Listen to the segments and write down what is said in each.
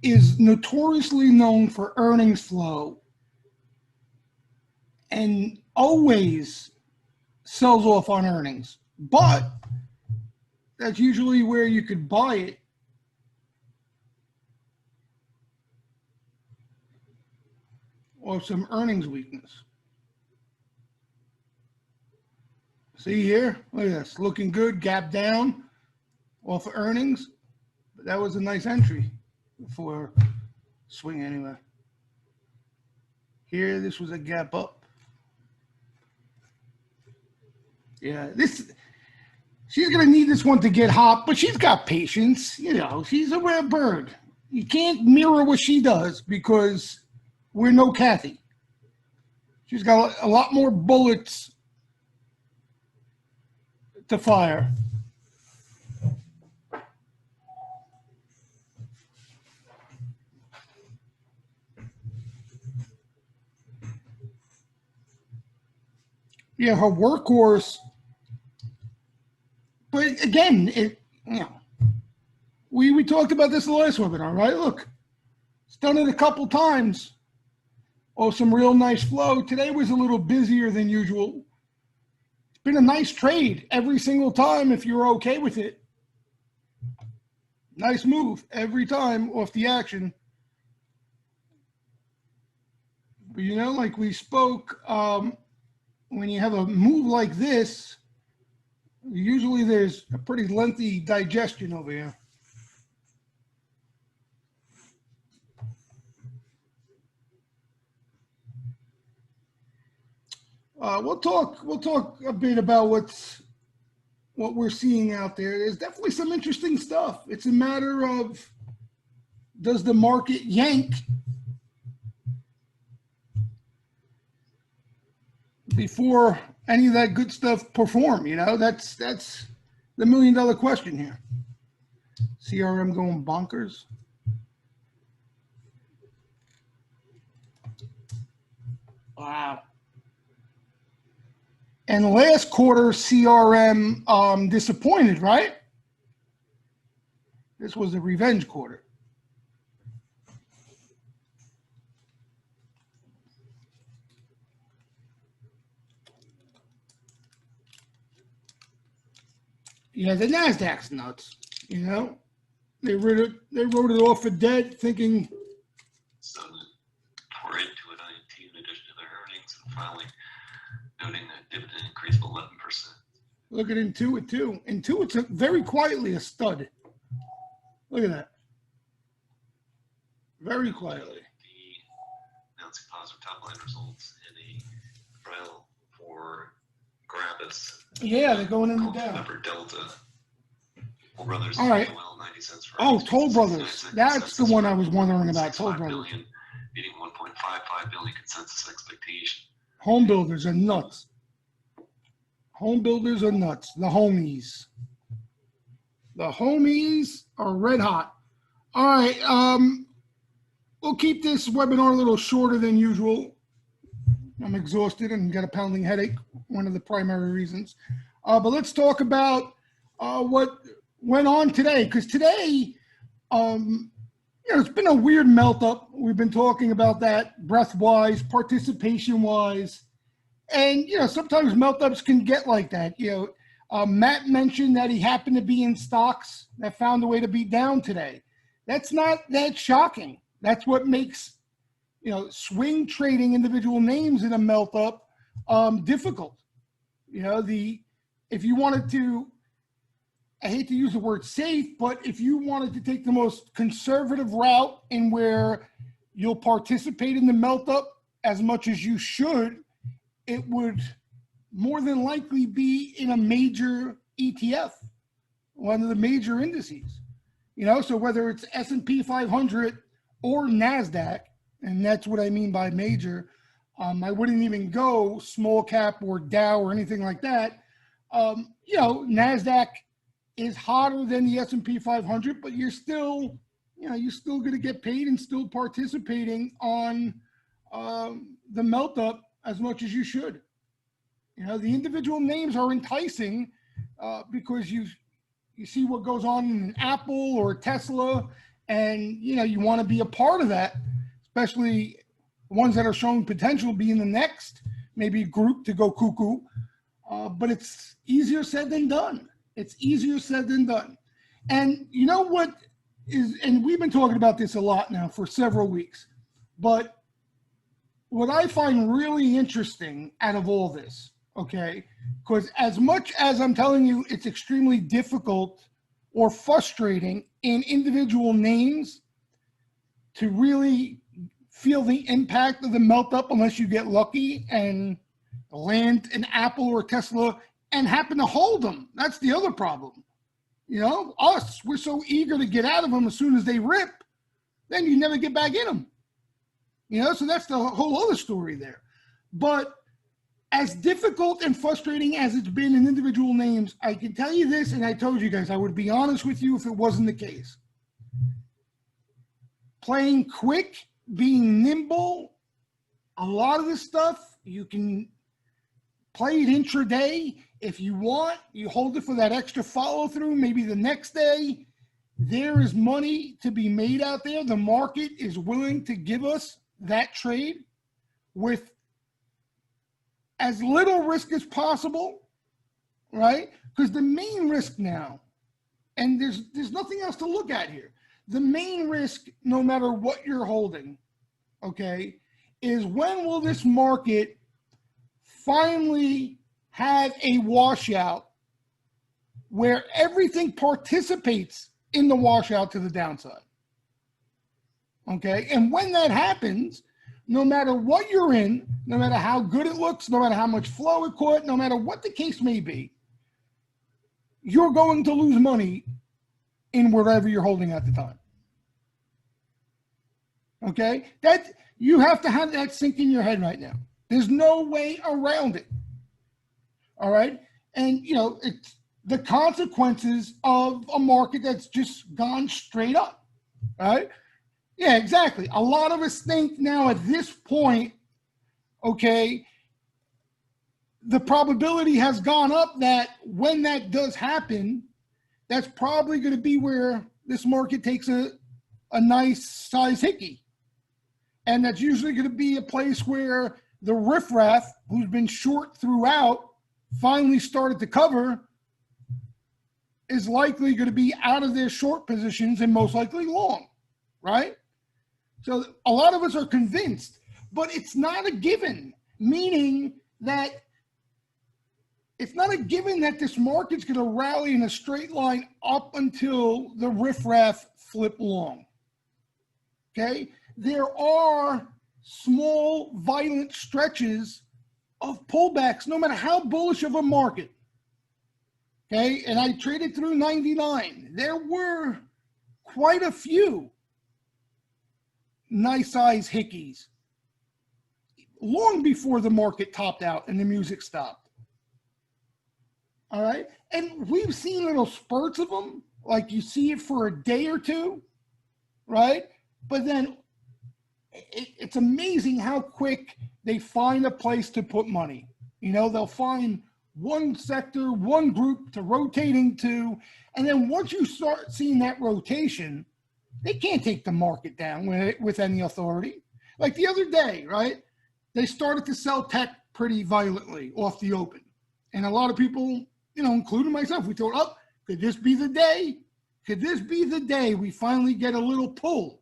is notoriously known for earnings flow and always sells off on earnings. But that's usually where you could buy it. Or some earnings weakness. See here? Look at this. Looking good. Gap down off of earnings. But that was a nice entry for swing anyway. Here, this was a gap up. Yeah, she's going to need this one to get hot, but she's got patience. You know, she's a rare bird. You can't mirror what she does because we're no Kathy. She's got a lot more bullets to fire. Yeah, her workhorse. But again, we talked about this in the last webinar, right? Look, it's done it a couple times. Oh, some real nice flow. Today was a little busier than usual. It's been a nice trade every single time if you're okay with it. Nice move every time off the action. But you know, like we spoke, when you have a move like this, usually there's a pretty lengthy digestion over here. We'll talk a bit about what we're seeing out there. There's definitely some interesting stuff. It's a matter of, does the market yank before any of that good stuff perform? You know, that's the $1 million question here. CRM going bonkers. Wow. And last quarter, CRM disappointed, right? This was a revenge quarter. Yeah, the NASDAQ's nuts, you know? They wrote it off for dead, thinking. So pour into it in addition to their earnings, and finally noting that dividend increase of 11%. Look at Intuit too. Intuit's very quietly a stud. Look at that. Very quietly. The announcing positive top line results in a trial for Gravis. Yeah, they're going in the down. Remember Delta. Toll Brothers. All right. 90 cents for Toll Brothers. That's the one I was wondering about. Toll Brothers. Billion, beating 1.55 billion consensus expectation. Home builders are nuts. Home builders are nuts. The homies. The homies are red hot. All right. We'll keep this webinar a little shorter than usual. I'm exhausted and got a pounding headache. One of the primary reasons. But let's talk about what went on today. Because today, it's been a weird melt up. We've been talking about that breadth-wise, participation-wise. And, sometimes melt ups can get like that. Matt mentioned that he happened to be in stocks that found a way to be down today. That's not that shocking. That's what makes, swing trading individual names in a melt up difficult. If you wanted to, I hate to use the word safe, but if you wanted to take the most conservative route in where you'll participate in the melt up as much as you should, it would more than likely be in a major ETF, one of the major indices. So whether it's S&P 500 or NASDAQ, and that's what I mean by major, I wouldn't even go small cap or Dow or anything like that. NASDAQ is hotter than the S&P 500, but you're still going to get paid and still participating on the melt up as much as you should. The individual names are enticing because you see what goes on in an Apple or Tesla, And, you want to be a part of that, especially ones that are showing potential being the next maybe group to go cuckoo. But it's easier said than done. It's easier said than done. And you know what is, and we've been talking about this a lot now for several weeks, but what I find really interesting out of all this, okay, because as much as I'm telling you it's extremely difficult or frustrating in individual names to really feel the impact of the melt up unless you get lucky and land an Apple or Tesla and happen to hold them. That's the other problem. Us, we're so eager to get out of them as soon as they rip, then you never get back in them. So that's the whole other story there. But as difficult and frustrating as it's been in individual names, I can tell you this, and I told you guys, I would be honest with you if it wasn't the case. Playing quick, being nimble, a lot of this stuff, you can play it intraday. If you want, you hold it for that extra follow through, maybe the next day. There is money to be made out there. The market is willing to give us that trade with as little risk as possible, right? Because the main risk now, and there's nothing else to look at here. The main risk, no matter what you're holding, okay, is when will this market finally have a washout where everything participates in the washout to the downside? Okay, and when that happens, no matter what you're in, no matter how good it looks, no matter how much flow it caught, no matter what the case may be, you're going to lose money in whatever you're holding at the time. Okay, that you have to have that sink in your head right now. There's no way around it. All right, and it's the consequences of a market that's just gone straight up. Right? Yeah, exactly. A lot of us think now at this point, okay, the probability has gone up that when that does happen, that's probably going to be where this market takes a nice size hickey. And that's usually going to be a place where the riffraff, who's been short throughout, finally started to cover, is likely going to be out of their short positions and most likely long, right? So a lot of us are convinced, but it's not a given, meaning that it's not a given that this market's going to rally in a straight line up until the riffraff flip long. Okay? There are small, violent stretches of pullbacks, no matter how bullish of a market. Okay? And I traded through 99. There were quite a few nice size hickeys long before the market topped out and the music stopped. All right. And we've seen little spurts of them, like you see it for a day or two, right? But then it's amazing how quick they find a place to put money. They'll find one sector, one group to rotate into. And then once you start seeing that rotation, they can't take the market down with any authority. Like the other day, right? They started to sell tech pretty violently off the open. And a lot of people, including myself, we thought, oh, could this be the day? Could this be the day we finally get a little pull,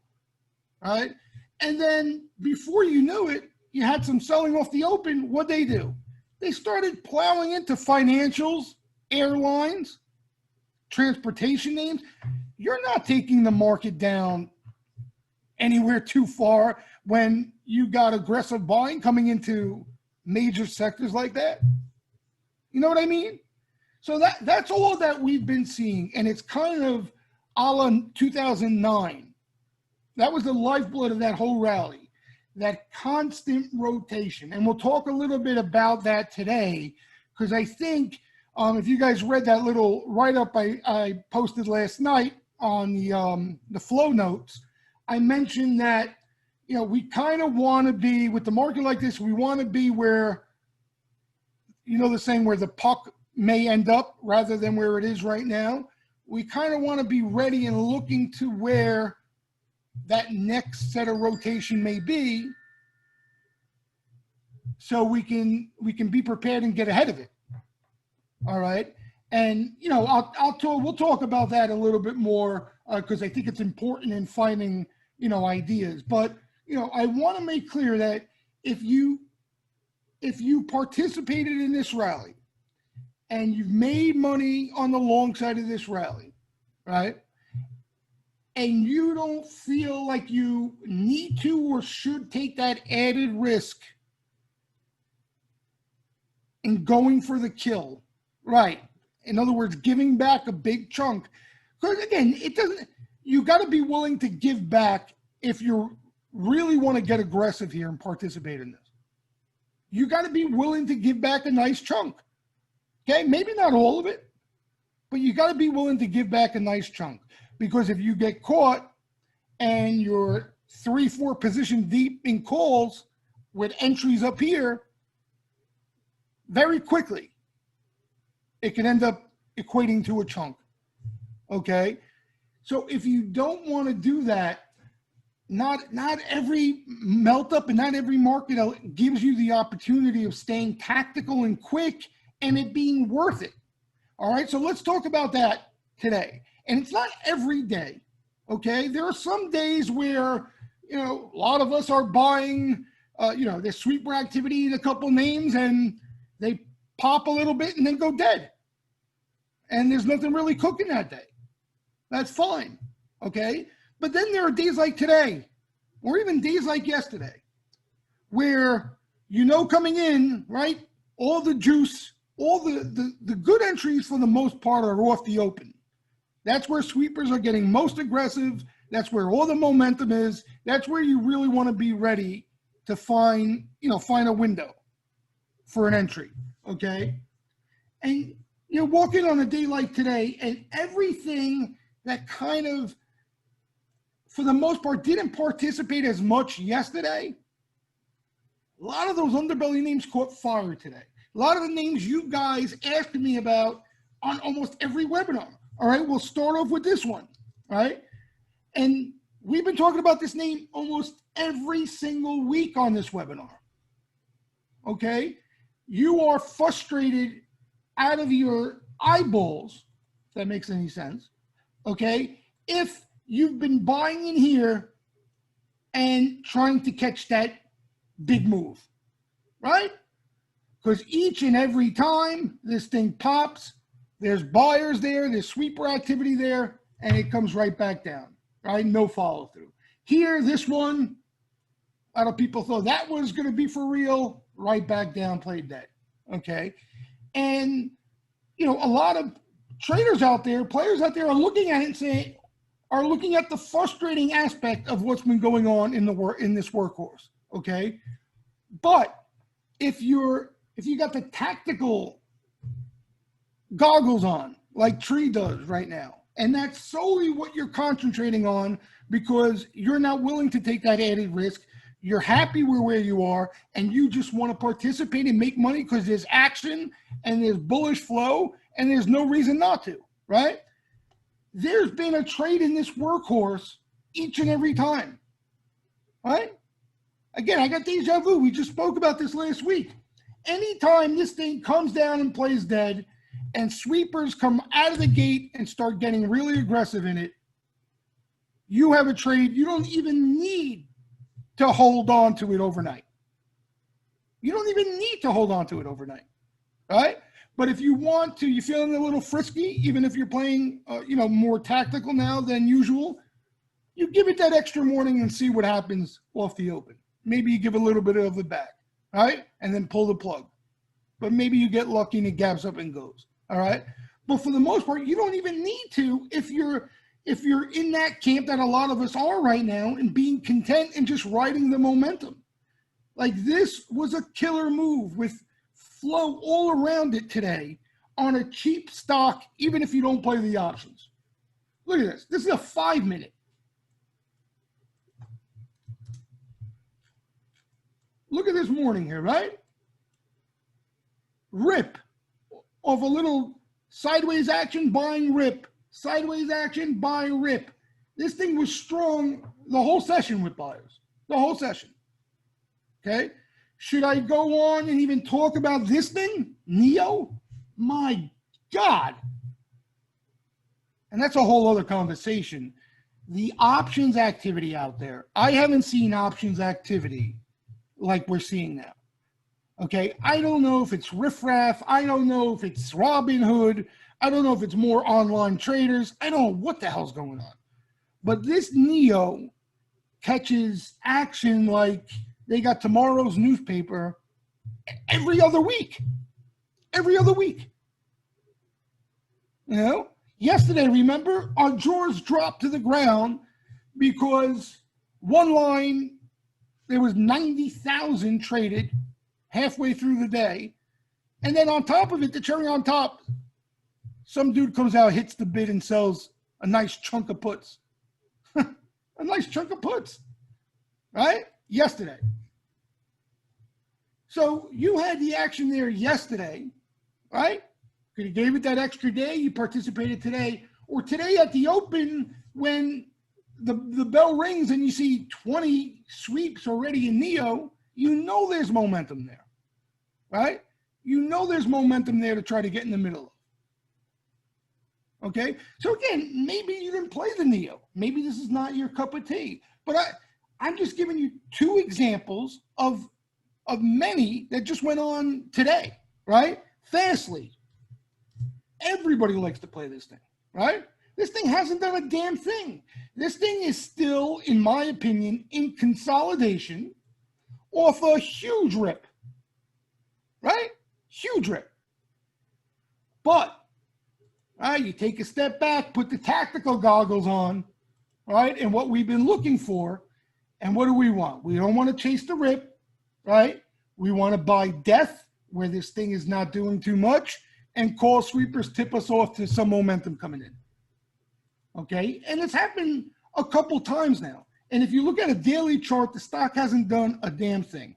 right? And then before you knew it, you had some selling off the open. What'd they do? They started plowing into financials, airlines, transportation names. You're not taking the market down anywhere too far when you got aggressive buying coming into major sectors like that. You know what I mean? So that's all that we've been seeing, and it's kind of a la 2009. That was the lifeblood of that whole rally, that constant rotation. And we'll talk a little bit about that today, because I think if you guys read that little write-up I posted last night on the flow notes, I mentioned that, we kind of want to be, with the market like this, we want to be where, the saying, where the puck may end up rather than where it is right now. We kind of want to be ready and looking to where that next set of rotation may be, so we can be prepared and get ahead of it. All right. And, you know, we'll talk about that a little bit more because I think it's important in finding, you know, ideas. But, you know, I want to make clear that if you participated in this rally and you've made money on the long side of this rally, right? And you don't feel like you need to or should take that added risk in going for the kill, right? In other words, giving back a big chunk. Because again, you got to be willing to give back if you really want to get aggressive here and participate in this. You got to be willing to give back a nice chunk. Okay, maybe not all of it, but you got to be willing to give back a nice chunk. Because if you get caught and you're 3-4 position deep in calls with entries up here, very quickly, it can end up equating to a chunk. Okay, so if you don't want to do that, not every melt up and not every market gives you the opportunity of staying tactical and quick and it being worth it. All right, so let's talk about that today. And it's not every day, okay? There are some days where, you know, a lot of us are buying, you know, there's sweeper activity in a couple names and they pop a little bit and then go dead. And there's nothing really cooking that day. That's fine, okay? But then there are days like today, or even days like yesterday, where you know coming in, right, all the juice, all the good entries for the most part are off the open. That's where sweepers are getting most aggressive. That's where all the momentum is. That's where you really want to be ready to find a window for an entry, okay? And you're walking on a day like today, and everything that kind of, for the most part, didn't participate as much yesterday, a lot of those underbelly names caught fire today. A lot of the names you guys asked me about on almost every webinar. All right, we'll start off with this one, all right? And we've been talking about this name almost every single week on this webinar, okay? You are frustrated out of your eyeballs, if that makes any sense, okay? If you've been buying in here and trying to catch that big move, right? Because each and every time this thing pops, there's buyers there, there's sweeper activity there, and it comes right back down, right? No follow through. Here, this one, a lot of people thought that was going to be for real, right back down, played dead, okay? And, you know, a lot of traders out there, players out there are looking at it and saying, are looking at the frustrating aspect of what's been going on in this workhorse, okay? But if you got the tactical goggles on, like Tree does right now, and that's solely what you're concentrating on because you're not willing to take that added risk, you're happy with where you are, and you just want to participate and make money because there's action and there's bullish flow and there's no reason not to, right? There's been a trade in this workhorse each and every time, right? Again, I got deja vu. We just spoke about this last week. Anytime this thing comes down and plays dead and sweepers come out of the gate and start getting really aggressive in it, you have a trade. You don't even need to hold on to it overnight. You don't even need to hold on to it overnight, right? But if you want to, you're feeling a little frisky, even if you're playing, more tactical now than usual, you give it that extra morning and see what happens off the open. Maybe you give a little bit of it back, right? And then pull the plug. But maybe you get lucky and it gaps up and goes, all right? But for the most part, you don't even need to if you're in that camp that a lot of us are right now and being content and just riding the momentum. Like this was a killer move with flow all around it today on a cheap stock, even if you don't play the options. Look at this. This is a 5-minute. Look at this morning here, right? Rip of a little sideways action, buying rip. Sideways action, buying rip. This thing was strong the whole session with buyers, the whole session. Okay. Should I go on and even talk about this thing, NEO? My God. And that's a whole other conversation. The options activity out there, I haven't seen options activity like we're seeing now. Okay, I don't know if it's riffraff. I don't know if it's Robinhood. I don't know if it's more online traders. I don't know what the hell's going on. But this NEO catches action like they got tomorrow's newspaper every other week. Every other week. You know? Yesterday, remember, our drawers dropped to the ground because one line, there was 90,000 traded halfway through the day. And then on top of it, the cherry on top, some dude comes out, hits the bid, and sells a nice chunk of puts. A nice chunk of puts, right? Yesterday. So you had the action there yesterday, right? You gave it that extra day, you participated today, or today at the open when the bell rings and you see 20 sweeps already in NEO, you know there's momentum there, right? You know there's momentum there to try to get in the middle of. Okay? So again, maybe you didn't play the NEO. Maybe this is not your cup of tea. But I'm just giving you two examples of many that just went on today, right? Fastly. Everybody likes to play this thing, right? This thing hasn't done a damn thing. This thing is still, in my opinion, in consolidation off a huge rip, right? Huge rip. But, right, you take a step back, put the tactical goggles on, right? And what we've been looking for, and what do we want? We don't want to chase the rip, right? We want to buy death where this thing is not doing too much, and call sweepers tip us off to some momentum coming in. Okay? And it's happened a couple times now. And if you look at a daily chart, the stock hasn't done a damn thing.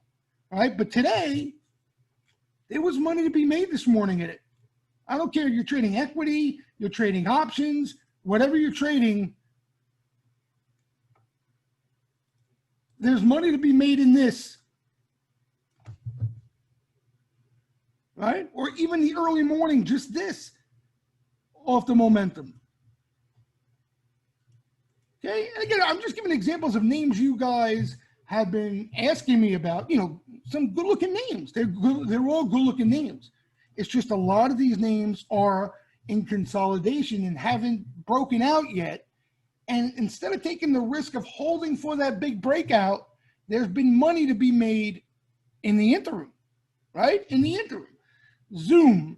All right? But today, there was money to be made this morning in it. I don't care if you're trading equity, you're trading options, whatever you're trading, there's money to be made in this. Right? Or even the early morning, just this, off the momentum. Okay? And again, I'm just giving examples of names you guys have been asking me about, you know, some good-looking names. They're all good-looking names. It's just a lot of these names are in consolidation and haven't broken out yet. And instead of taking the risk of holding for that big breakout, there's been money to be made in the interim, right? In the interim. Zoom,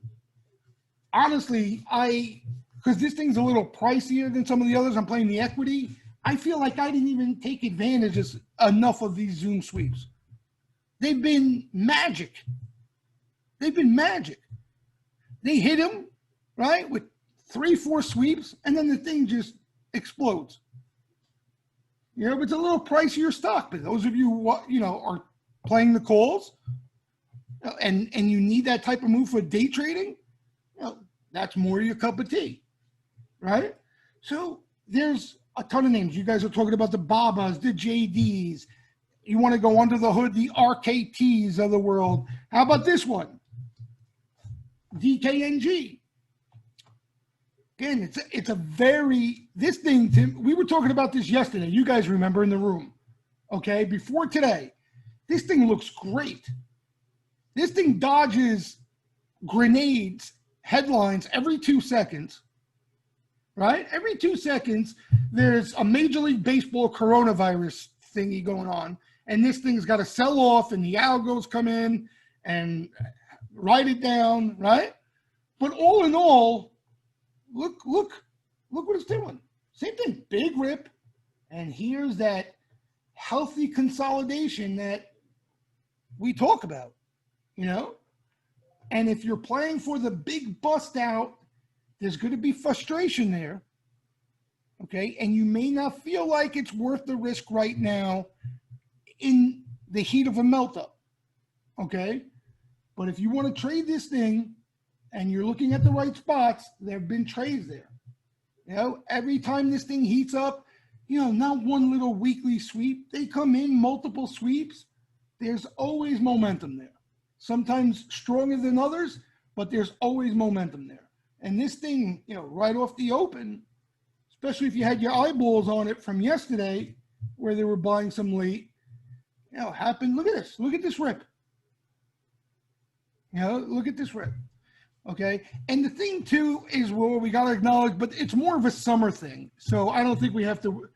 honestly, because this thing's a little pricier than some of the others, I'm playing the equity. I feel like I didn't even take advantage of enough of these Zoom sweeps. They've been magic. They've been magic. They hit them, right, with 3-4 sweeps, and then the thing just explodes. You know, it's a little pricier stock, but those of you who, you know, are playing the calls, and you need that type of move for day trading, you know, that's more your cup of tea, right? So there's a ton of names. You guys are talking about the Babas, the JDs. You want to go under the hood, the RKTs of the world. How about this one? DKNG. Again, it's a very, this thing, Tim, we were talking about this yesterday. You guys remember in the room, okay? Before today, this thing looks great. This thing dodges grenades, headlines every 2 seconds, right? Every 2 seconds, there's a Major League Baseball coronavirus thingy going on, and this thing's got to sell off, and the algos come in and write it down, right? But all in all, look what it's doing. Same thing, big rip, and here's that healthy consolidation that we talk about. You know, and if you're playing for the big bust out, there's going to be frustration there. Okay. And you may not feel like it's worth the risk right now in the heat of a melt up. Okay. But if you want to trade this thing and you're looking at the right spots, there have been trades there. You know, every time this thing heats up, not one little weekly sweep. They come in multiple sweeps. There's always momentum there. Sometimes stronger than others, but there's always momentum there. And this thing, right off the open, especially if you had your eyeballs on it from yesterday, where they were buying some late, happened. Look at this. Look at this rip. Look at this rip. Okay. And the thing too is, well, we got to acknowledge, but it's more of a summer thing. So I don't think we have to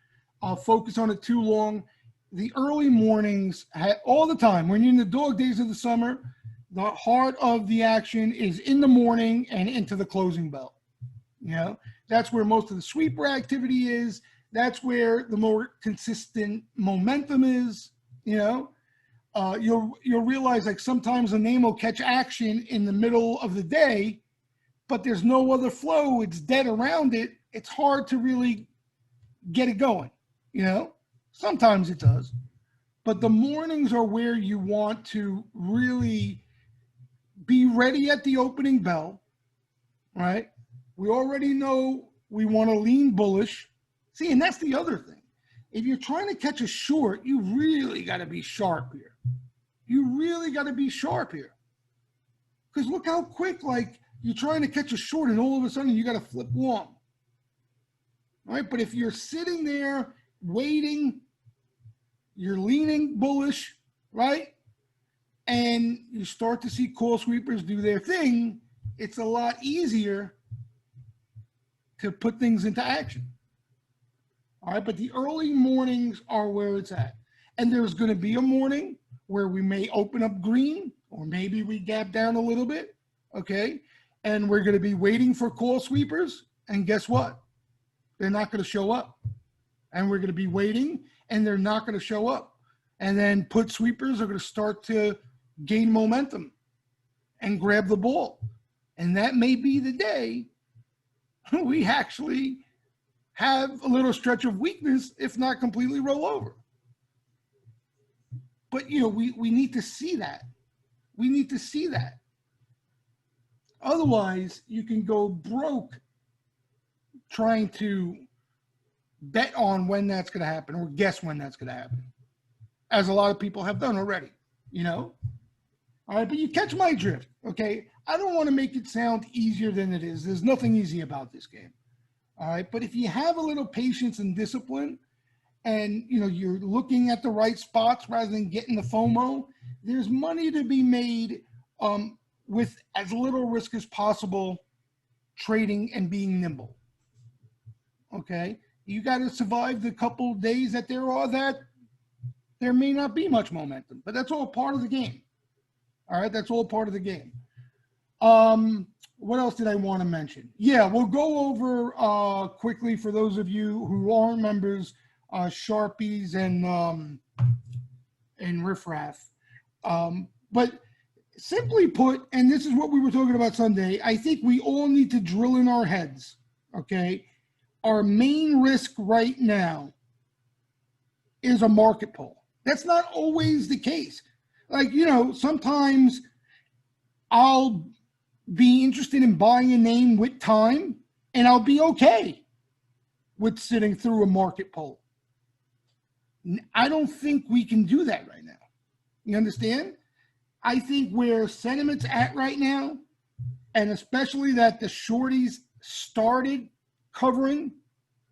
focus on it too long. The early mornings, all the time, when you're in the dog days of the summer, the heart of the action is in the morning and into the closing bell. That's where most of the sweeper activity is. That's where the more consistent momentum is. You'll realize, like, sometimes a name will catch action in the middle of the day, but there's no other flow. It's dead around it. It's hard to really get it going. Sometimes it does, but the mornings are where you want to really be ready at the opening bell, right? We already know we want to lean bullish. See, and that's the other thing. If you're trying to catch a short, you really got to be sharp here. You really got to be sharp here. Because look how quick, like, you're trying to catch a short and all of a sudden you got to flip long. All right, but if you're sitting there waiting, you're leaning bullish, right? And you start to see call sweepers do their thing, it's a lot easier to put things into action. All right, but the early mornings are where it's at. And there's going to be a morning where we may open up green, or maybe we gap down a little bit, okay? And we're going to be waiting for call sweepers, and guess what? They're not going to show up. And we're going to be waiting, and they're not going to show up. And then put sweepers are going to start to gain momentum and grab the ball. And that may be the day we actually have a little stretch of weakness, if not completely roll over. But, we need to see that. We need to see that. Otherwise, you can go broke trying to bet on when that's going to happen or guess when that's going to happen, as a lot of people have done already, All right, but you catch my drift, okay? I don't want to make it sound easier than it is. There's nothing easy about this game. All right, but if you have a little patience and discipline, and you're looking at the right spots rather than getting the FOMO, there's money to be made with as little risk as possible, trading and being nimble. Okay, you got to survive the couple days that there may not be much momentum, but that's all part of the game. All right, that's all part of the game. What else did I want to mention? Yeah, we'll go over quickly for those of you who are members, Sharpies and Riffraff. But simply put, and this is what we were talking about Sunday, I think we all need to drill in our heads, okay? Our main risk right now is a market pull. That's not always the case. Like, sometimes I'll be interested in buying a name with time, and I'll be okay with sitting through a market pull. I don't think we can do that right now. You understand? I think where sentiment's at right now, and especially that the shorties started covering,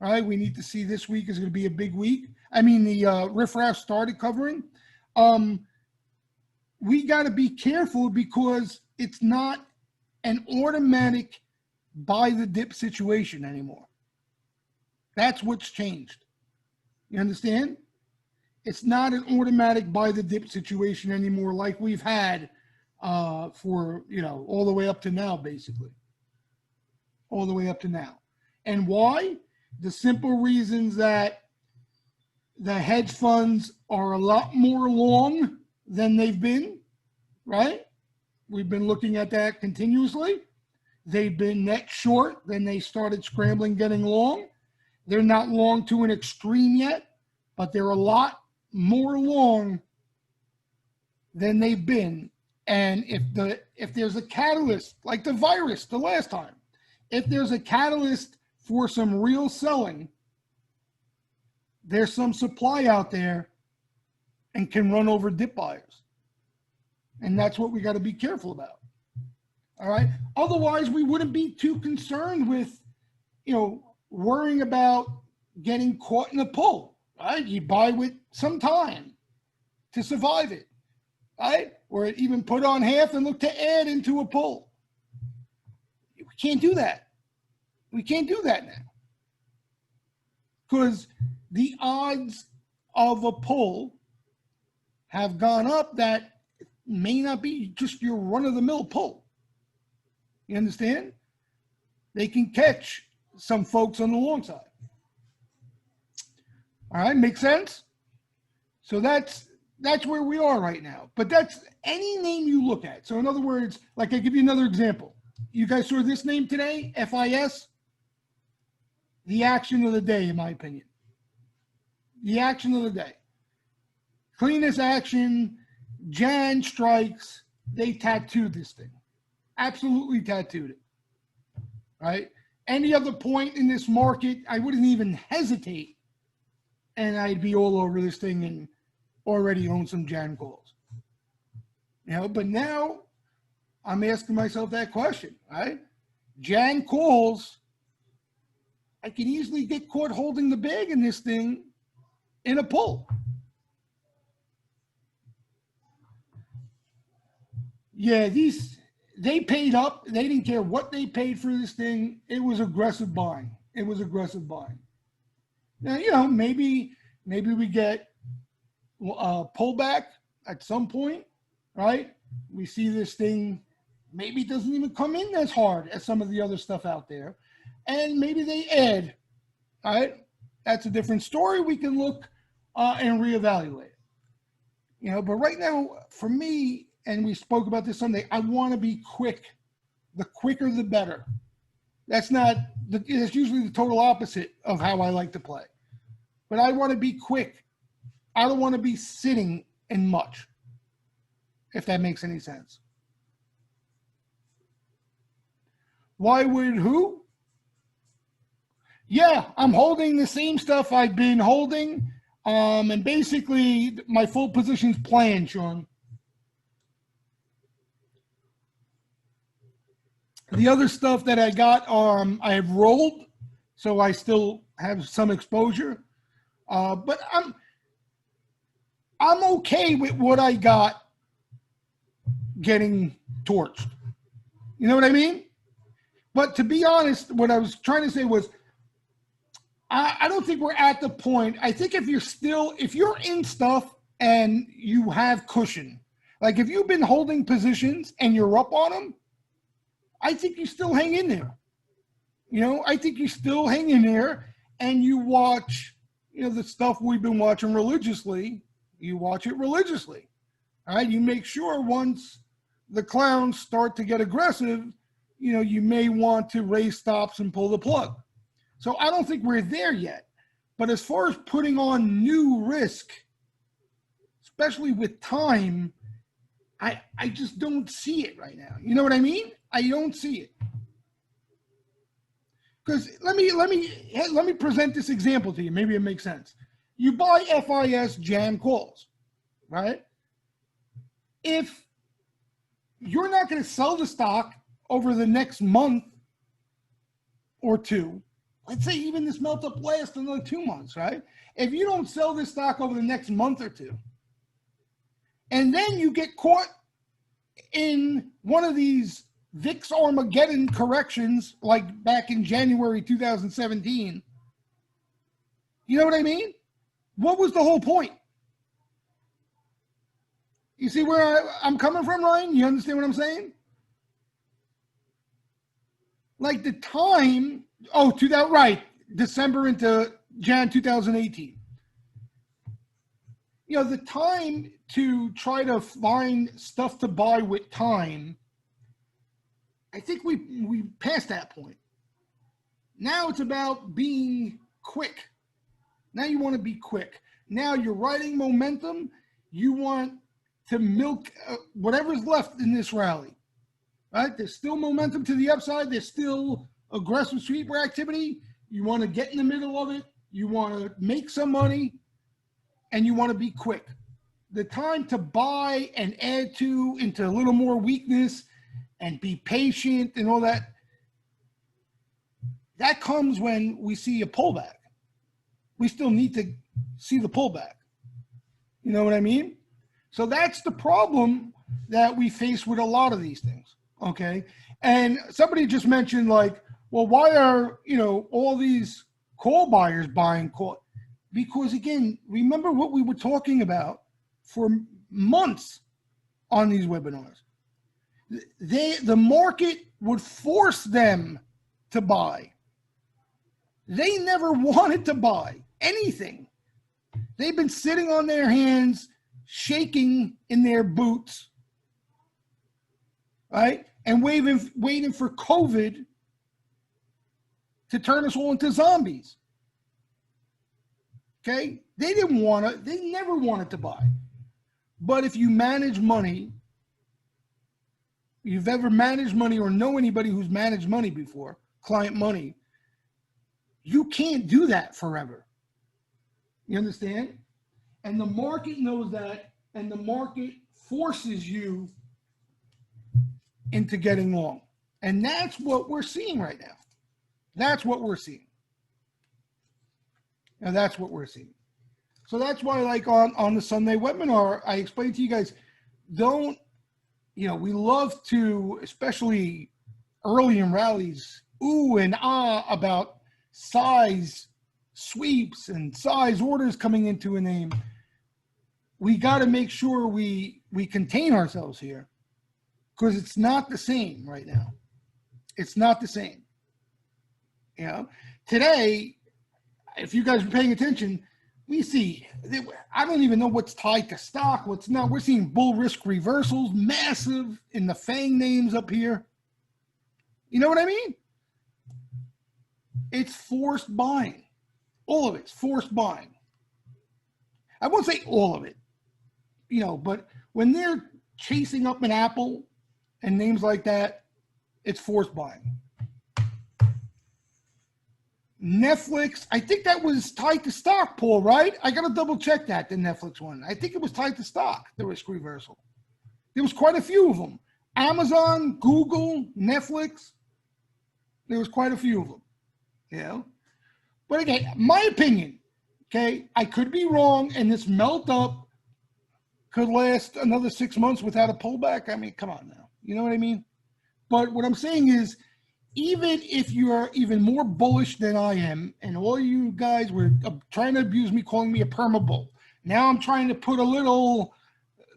right? We need to see this week is going to be a big week. I mean, the riffraff started covering. We got to be careful because it's not an automatic buy the dip situation anymore. That's what's changed. You understand? It's not an automatic buy the dip situation anymore like we've had for, all the way up to now, basically. All the way up to now. And why? The simple reasons that the hedge funds are a lot more long than they've been, right? We've been looking at that continuously. They've been net short, then they started scrambling, getting long. They're not long to an extreme yet, but they're a lot more long than they've been. And if there's a catalyst, like the virus the last time, if there's a catalyst for some real selling, there's some supply out there and can run over dip buyers. And that's what we got to be careful about. All right. Otherwise, we wouldn't be too concerned with, worrying about getting caught in a pull. Right. You buy with some time to survive it. Right. Or even put on half and look to add into a pull. We can't do that. We can't do that now. Because the odds of a pull have gone up that may not be just your run-of-the-mill pull. You understand? They can catch some folks on the long side. All right, make sense? So that's where we are right now. But that's any name you look at. So in other words, like I give you another example. You guys saw this name today, FIS? The action of the day, in my opinion. The action of the day. Cleanest action, Jan strikes, they tattooed this thing. Absolutely tattooed it. Right? Any other point in this market, I wouldn't even hesitate, and I'd be all over this thing and already own some Jan calls. But now I'm asking myself that question, right? Jan calls, I can easily get caught holding the bag in this thing in a pull. Yeah, they paid up. They didn't care what they paid for this thing. It was aggressive buying. It was aggressive buying. Now, maybe we get a pullback at some point, right? We see this thing, maybe it doesn't even come in as hard as some of the other stuff out there. And maybe they add, all right? That's a different story. We can look and reevaluate. But right now, for me, and we spoke about this Sunday, I want to be quick. The quicker, the better. That's usually the total opposite of how I like to play. But I want to be quick. I don't want to be sitting in much, if that makes any sense. Why would who? Yeah, I'm holding the same stuff I've been holding. And basically, my full position's planned, Sean. The other stuff that I got, I have rolled, so I still have some exposure. But I'm okay with what I got getting torched. You know what I mean? But to be honest, what I was trying to say was, I don't think we're at the point. I think if you're in stuff and you have cushion, like if you've been holding positions and you're up on them, I think you still hang in there. I think you still hang in there and you watch, the stuff we've been watching religiously. You watch it religiously. All right. You make sure once the clowns start to get aggressive, you may want to raise stops and pull the plug. So I don't think we're there yet. But as far as putting on new risk, especially with time, I just don't see it right now. You know what I mean? I don't see it. Because let me present this example to you. Maybe it makes sense. You buy FIS Jan calls, right? If you're not going to sell the stock over the next month or two, let's say even this melt up lasts another 2 months, right? If you don't sell this stock over the next month or two, and then you get caught in one of these VIX Armageddon corrections like back in January 2017, you know what I mean? What was the whole point? You see where I'm coming from, Ryan? You understand what I'm saying? Like the time, right, December into Jan 2018. The time to try to find stuff to buy with time, I think we passed that point. Now it's about being quick. Now you want to be quick. Now you're riding momentum. You want to milk whatever's left in this rally. Right? There's still momentum to the upside. There's still aggressive sweeper activity. You want to get in the middle of it. you want to make some money, and you want to be quick. The time to buy and add to into a little more weakness and be patient and all that, that comes when we see a pullback. We still need to see the pullback. You know what I mean? So that's the problem that we face with a lot of these things, okay? And somebody just mentioned, like, well, why are, all these call buyers buying call? Because, again, remember what we were talking about for months on these webinars. The market would force them to buy. They never wanted to buy anything. They've been sitting on their hands, shaking in their boots, right? And waiting for COVID to turn us all into zombies. Okay? They never wanted to buy. But if you manage money, you've ever managed money or know anybody who's managed money before, client money, you can't do that forever. You understand? And the market knows that, and the market forces you into getting long. And that's what we're seeing right now. That's what we're seeing. Now, that's what we're seeing. So that's why, like on the Sunday webinar, I explained to you guys, don't, we love to, especially early in rallies, ooh and ah about size sweeps and size orders coming into a name. We got to make sure we contain ourselves here, because it's not the same right now. It's not the same. Today, if you guys are paying attention, we see, I don't even know what's tied to stock, what's not. We're seeing bull risk reversals, massive in the FANG names up here. You know what I mean? It's forced buying. All of it's forced buying. I won't say all of it, but when they're chasing up an Apple and names like that, it's forced buying. Netflix, I think that was tied to stock, Paul, right? I got to double check that, the Netflix one. I think it was tied to stock, the risk reversal. There was quite a few of them. Amazon, Google, Netflix, there was quite a few of them, But again, my opinion, okay, I could be wrong, and this melt up could last another 6 months without a pullback. I mean, come on now. You know what I mean? But what I'm saying is, even if you are even more bullish than I am, and all you guys were trying to abuse me, calling me a perma-bull, now I'm trying to put a little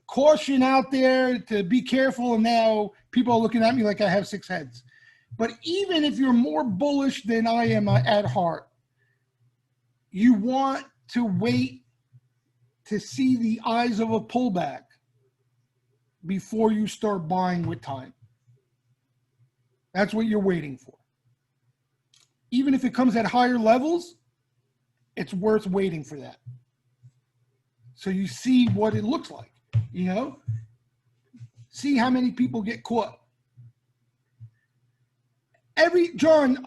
caution out there to be careful, and now people are looking at me like I have 6 heads. But even if you're more bullish than I am at heart, you want to wait to see the eyes of a pullback before you start buying with time. That's what you're waiting for. Even if it comes at higher levels, it's worth waiting for that. So you see what it looks like, See how many people get caught. John,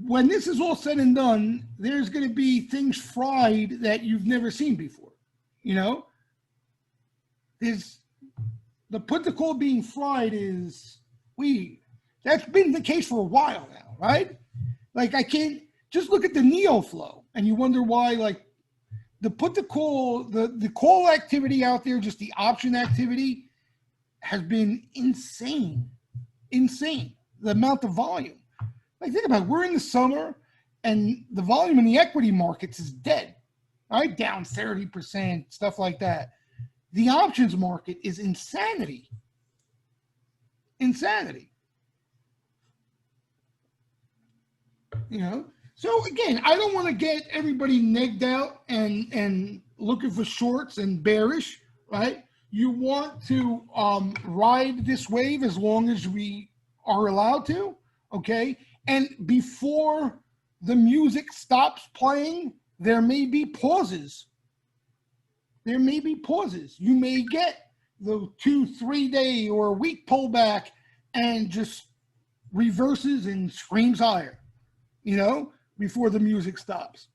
when this is all said and done, there's going to be things fried that you've never seen before. There's the put the call being fried is that's been the case for a while now, right? Like, I can't just look at the Neo flow and you wonder why, like, the put the call, the call activity out there, just the option activity has been insane. The amount of volume. Like, think about it. We're in the summer and the volume in the equity markets is dead, right? Down 30%, stuff like that. The options market is insanity. So again, I don't want to get everybody negged out and looking for shorts and bearish, right? You want to ride this wave as long as we are allowed to, okay? And before the music stops playing, there may be pauses. You may get the 2-3 day or a week pullback and just reverses and screams higher, before the music stops.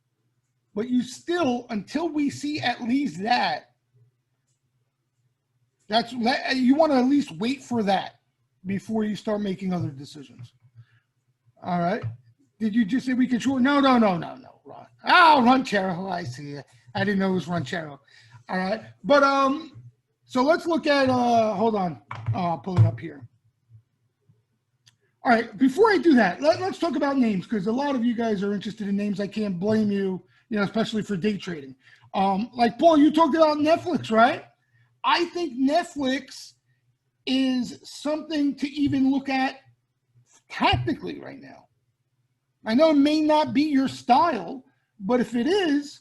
But you still, until we see at least that, you want to at least wait for that before you start making other decisions. All right. Did you just say we could short? No, Ron. Oh, Ranchero. I see you. I didn't know it was Ranchero. All right. But so let's look at hold on. I'll pull it up here. All right, before I do that, let's talk about names, because a lot of you guys are interested in names. I can't blame you, especially for day trading. Like Paul, you talked about Netflix, right? I think Netflix is something to even look at tactically right now. I know it may not be your style, but if it is,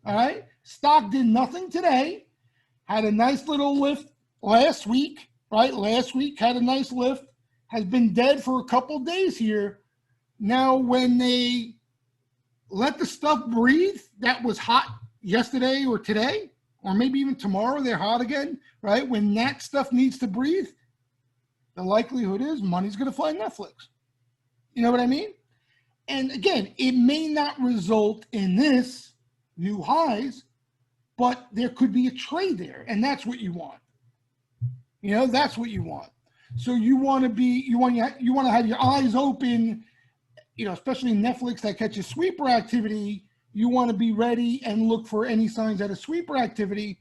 all right, stock did nothing today, had a nice little lift last week, right? Last week had a nice lift, has been dead for a couple days here. Now, when they let the stuff breathe that was hot yesterday or today, or maybe even tomorrow, they're hot again, right? When that stuff needs to breathe, the likelihood is money's going to find Netflix. You know what I mean? And again, it may not result in this new highs, but there could be a trade there, and that's what you want. That's what you want. So you want to have your eyes open, especially in Netflix that catches sweeper activity. You want to be ready and look for any signs that a sweeper activity,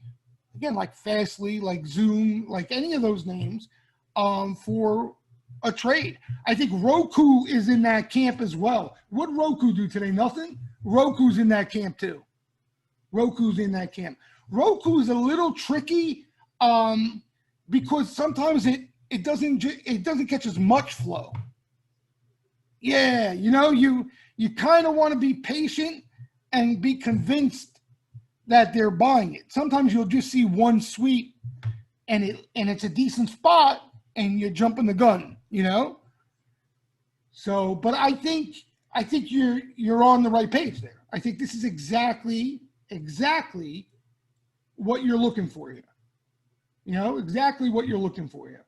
again, like Fastly, like Zoom, like any of those names, for a trade. I think Roku is in that camp as well. What did Roku do today? Nothing. Roku's in that camp too. Roku's in that camp. Roku is a little tricky because sometimes it doesn't catch as much flow. Yeah, you kind of want to be patient and be convinced that they're buying it. Sometimes you'll just see one sweep and it's a decent spot and you're jumping the gun, So, but I think you're on the right page there. I think this is exactly what you're looking for here. Exactly what you're looking for here.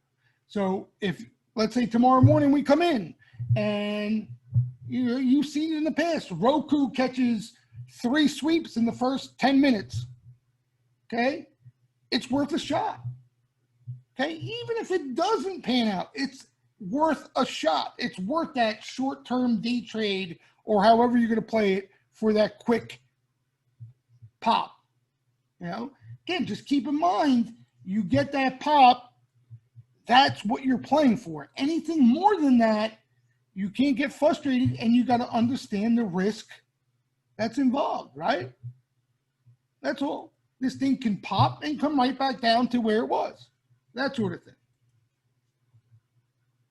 So if, let's say tomorrow morning we come in and you've seen it in the past, Roku catches 3 sweeps in the first 10 minutes. Okay. It's worth a shot. Okay. Even if it doesn't pan out, it's worth a shot. It's worth that short-term day trade or however you're going to play it for that quick pop. Again, just keep in mind, you get that pop, that's what you're playing for. Anything more than that, you can't get frustrated, and you got to understand the risk that's involved, right? That's all. This thing can pop and come right back down to where it was. That sort of thing.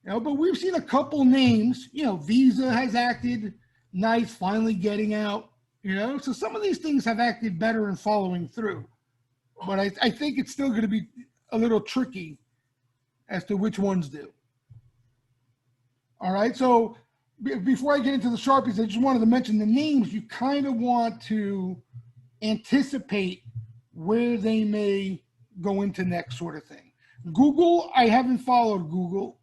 But we've seen a couple names, Visa has acted nice, finally getting out, so some of these things have acted better in following through. But I think it's still going to be a little tricky as to which ones do. All right, so before I get into the Sharpies, I just wanted to mention the names. You kind of want to anticipate where they may go into next, sort of thing. Google, I haven't followed Google.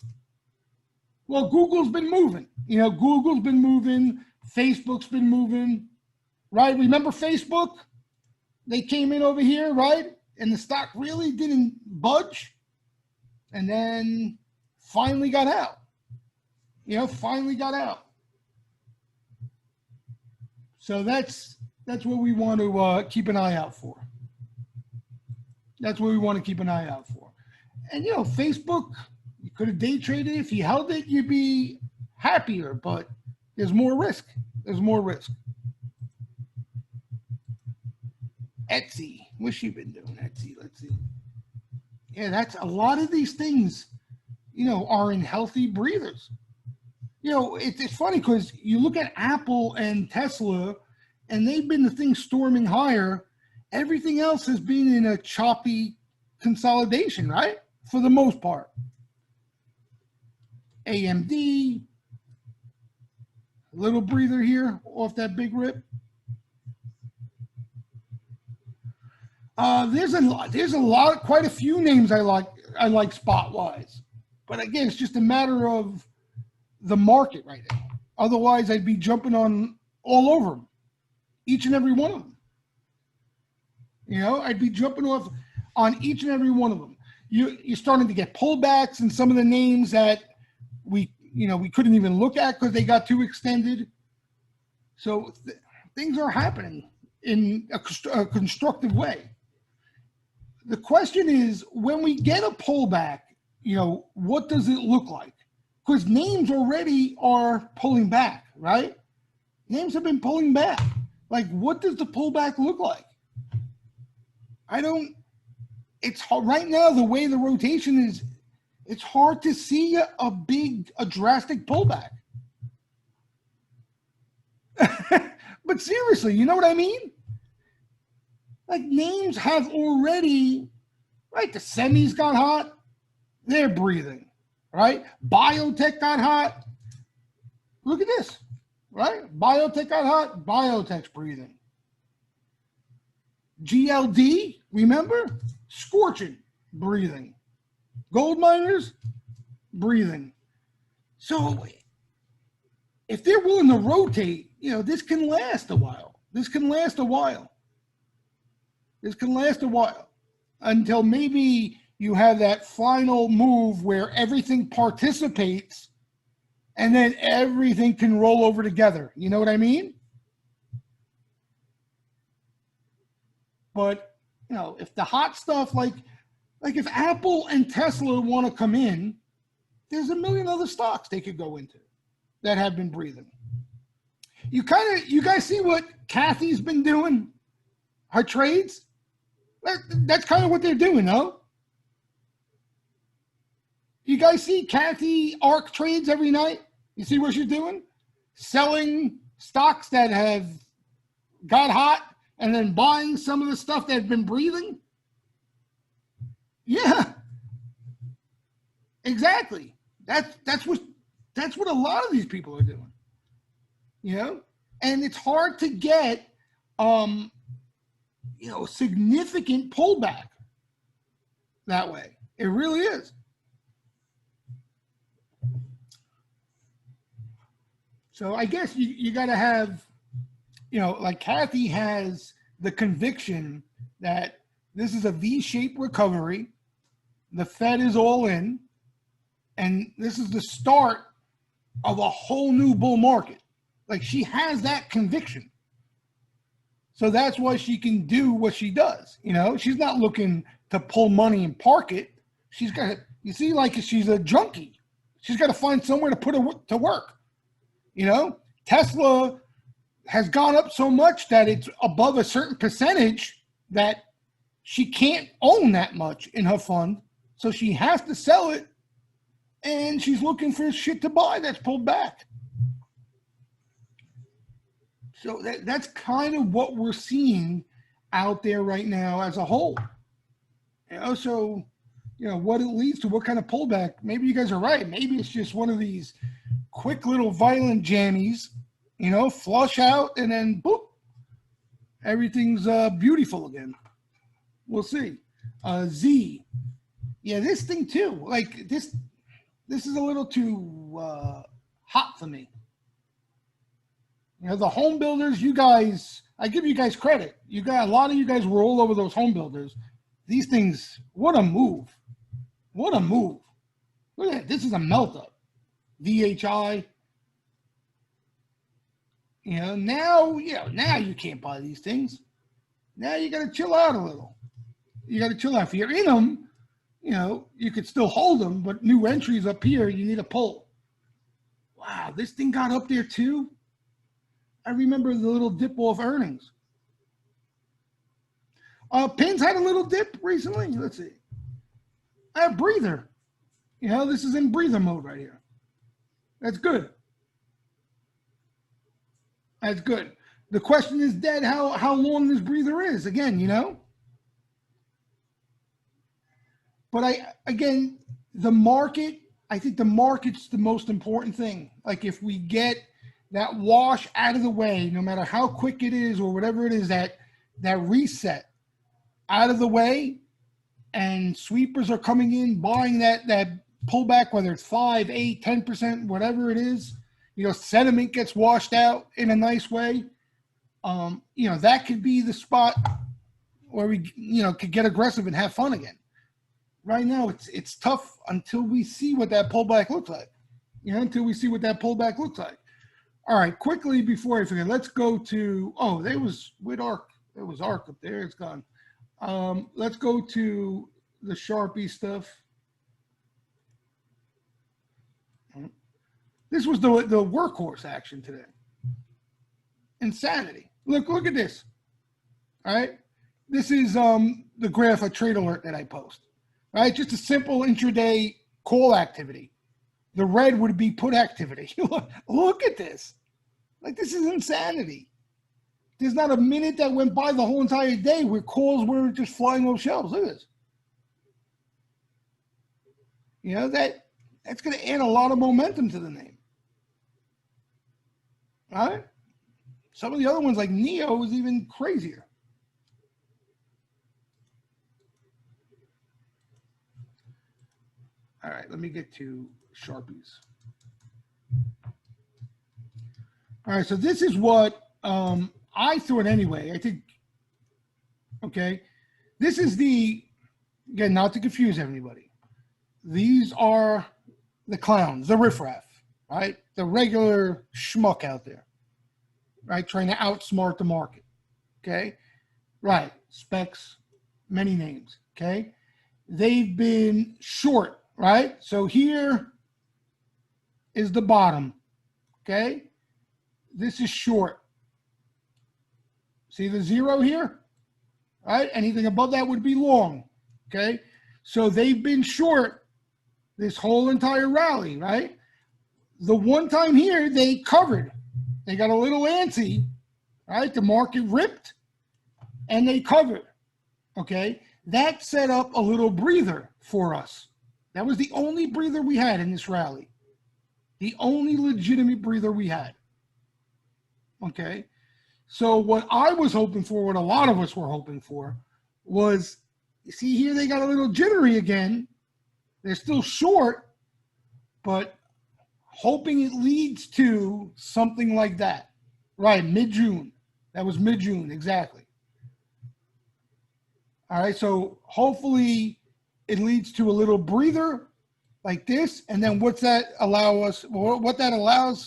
Well, Google's been moving. Google's been moving. Facebook's been moving, right? Remember Facebook? They came in over here, right? And the stock really didn't budge. And then finally got out. Finally got out. So that's what we want to keep an eye out for. That's what we want to keep an eye out for. And, Facebook, you could have day traded. If you held it, you'd be happier, but there's more risk. Etsy. What's you been doing, Etsy? Let's see. Yeah, that's a lot of these things, are in healthy breathers. It's funny because you look at Apple and Tesla, and they've been the thing storming higher. Everything else has been in a choppy consolidation, right? For the most part. AMD, a little breather here off that big rip. There's a lot, quite a few names I like spot wise, but again, it's just a matter of the market right now. Otherwise, I'd be jumping on all over them, each and every one of them. You know, I'd be jumping off on each and every one of them. You're starting to get pullbacks in some of the names that we couldn't even look at because they got too extended. So things are happening in a constructive way. The question is, when we get a pullback, you know, what does it look like? Because names already are pulling back, right? Names have been pulling back. Like, what does the pullback look like? It's hard right now, the way the rotation is, it's hard to see a drastic pullback. But seriously, you know what I mean? Like, names have already, right? The semis got hot, they're breathing, right? Biotech got hot. Look at this, right? Biotech got hot, biotech's breathing. GLD, remember? Scorching, breathing. Gold miners, breathing. So if they're willing to rotate, you know, this can last a while. This can last a while until maybe you have that final move where everything participates and then everything can roll over together. You know what I mean? But, you know, if the hot stuff, like if Apple and Tesla want to come in, there's a million other stocks they could go into that have been breathing. You guys see what Kathy's been doing? Her trades? That's kind of what they're doing, no? You guys see Kathy ARC trades every night? You see what she's doing? Selling stocks that have got hot and then buying some of the stuff that had been breathing? Yeah. Exactly. That's what a lot of these people are doing. You know? And it's hard to get significant pullback that way. It really is. So I guess you got to have, you know, like Kathy has the conviction that this is a V-shaped recovery. The Fed is all in, and this is the start of a whole new bull market. Like, she has that conviction. So that's why she can do what she does. You know, she's not looking to pull money and park it. She's got to, you see, like she's a junkie. She's got to find somewhere to put her to work. You know, Tesla has gone up so much that it's above a certain percentage that she can't own that much in her fund. So she has to sell it, and she's looking for shit to buy that's pulled back. So that's kind of what we're seeing out there right now as a whole. You know, so, you know, what it leads to, what kind of pullback, maybe you guys are right. Maybe it's just one of these quick little violent jammies, you know, flush out, and then boop, everything's beautiful again. We'll see. Z. Yeah, this thing too. Like, this is a little too hot for me. You know, the home builders, you guys, I give you guys credit. You got a lot of you guys were all over those home builders. These things, what a move. What a move. Look at that. This is a melt up. VHI. You know, now you can't buy these things. Now you got to chill out a little. You got to chill out. If you're in them, you know, you could still hold them, but new entries up here, you need a pull. Wow, this thing got up there too. I remember the little dip off earnings. Pins had a little dip recently. Let's see. Breather. You know, this is in breather mode right here. That's good. That's good. The question is dead how long this breather is. Again, you know. But I think the market's the most important thing. Like, if we get that wash out of the way, no matter how quick it is or whatever it is, that reset out of the way, and sweepers are coming in, buying that pullback, whether it's 5, 8, 10%, whatever it is, you know, sentiment gets washed out in a nice way. That could be the spot where we, could get aggressive and have fun again. Right now, it's tough until we see what that pullback looks like. Until we see what that pullback looks like. All right, quickly before I forget, let's go to, there was with ARC. There was ARC up there. It's gone. Let's go to the Sharpie stuff. This was the workhorse action today. Insanity. Look at this. All right. This is the graph of Trade Alert that I post. All right, just a simple intraday call activity. The red would be put activity. Look at this. Like, this is insanity. There's not a minute that went by the whole entire day where calls were just flying off shelves. Look at this. That's going to add a lot of momentum to the name. All right? Some of the other ones, like NEO, was even crazier. All right, let me get to Sharpies. All right, so this is what I thought anyway. I think, okay, this is again, not to confuse everybody. These are the clowns, the riffraff, right? The regular schmuck out there, right? Trying to outsmart the market, okay? Right, specs, many names, okay? They've been short, right? So here is the bottom, okay? This is short. See the zero here? Right? Anything above that would be long, okay? So they've been short this whole entire rally, right? The one time here, they covered. They got a little antsy, right? The market ripped, and they covered, okay? That set up a little breather for us. That was the only breather we had in this rally. The only legitimate breather we had. Okay, so what I was hoping for, what a lot of us were hoping for, was, you see here they got a little jittery again. They're still short, but hoping it leads to something like that. Right, mid-June. That was mid-June, exactly. All right, so hopefully it leads to a little breather like this, and then what that allows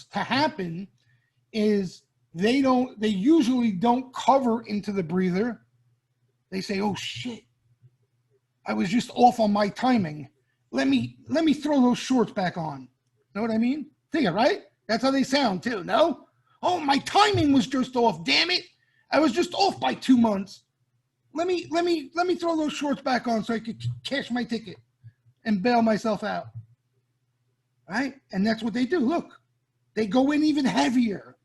to happen is they usually don't cover into the breather. They say, oh shit, I was just off on my timing. Let me throw those shorts back on. Know what I mean? Think it, right? That's how they sound too, no? Oh, my timing was just off, damn it. I was just off by 2 months. Let me throw those shorts back on so I could cash my ticket and bail myself out. Right? And that's what they do. Look, they go in even heavier.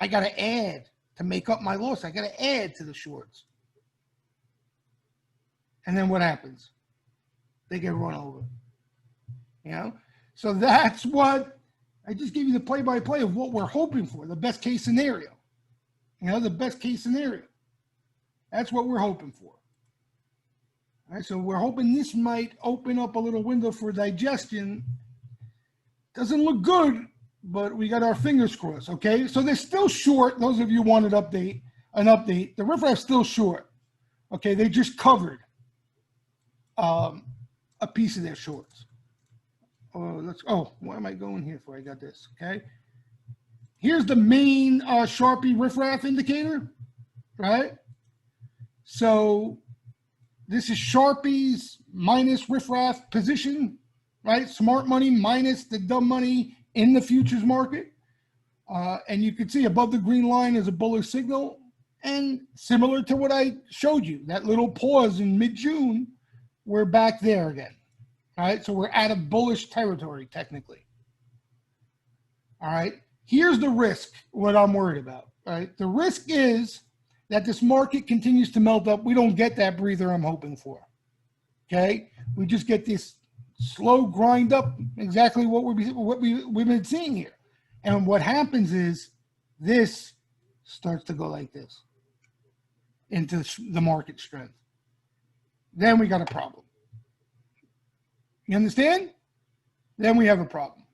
I got to add to make up my loss. I got to add to the shorts. And then what happens? They get run over. So that's what I just gave you, the play-by-play of what we're hoping for, the best case scenario. The best case scenario. That's what we're hoping for. All right, so we're hoping this might open up a little window for digestion. Doesn't look good, but we got our fingers crossed, okay? So they're still short. Those of you who wanted an update. The riffraff's still short, okay? They just covered a piece of their shorts. Where am I going here for? I got this, okay? Here's the main Sharpie riffraff indicator, right? So this is Sharpie's minus riffraff position, right? Smart money minus the dumb money in the futures market. And you can see above the green line is a bullish signal. And similar to what I showed you, that little pause in mid-June, we're back there again. All right, so we're out of bullish territory, technically. All right, here's the risk, what I'm worried about. All right, the risk is that this market continues to melt up. We don't get that breather I'm hoping for. Okay, we just get this slow grind up, exactly what we've been seeing here. And what happens is this starts to go like this into the market strength. Then we got a problem. You understand? Then we have a problem.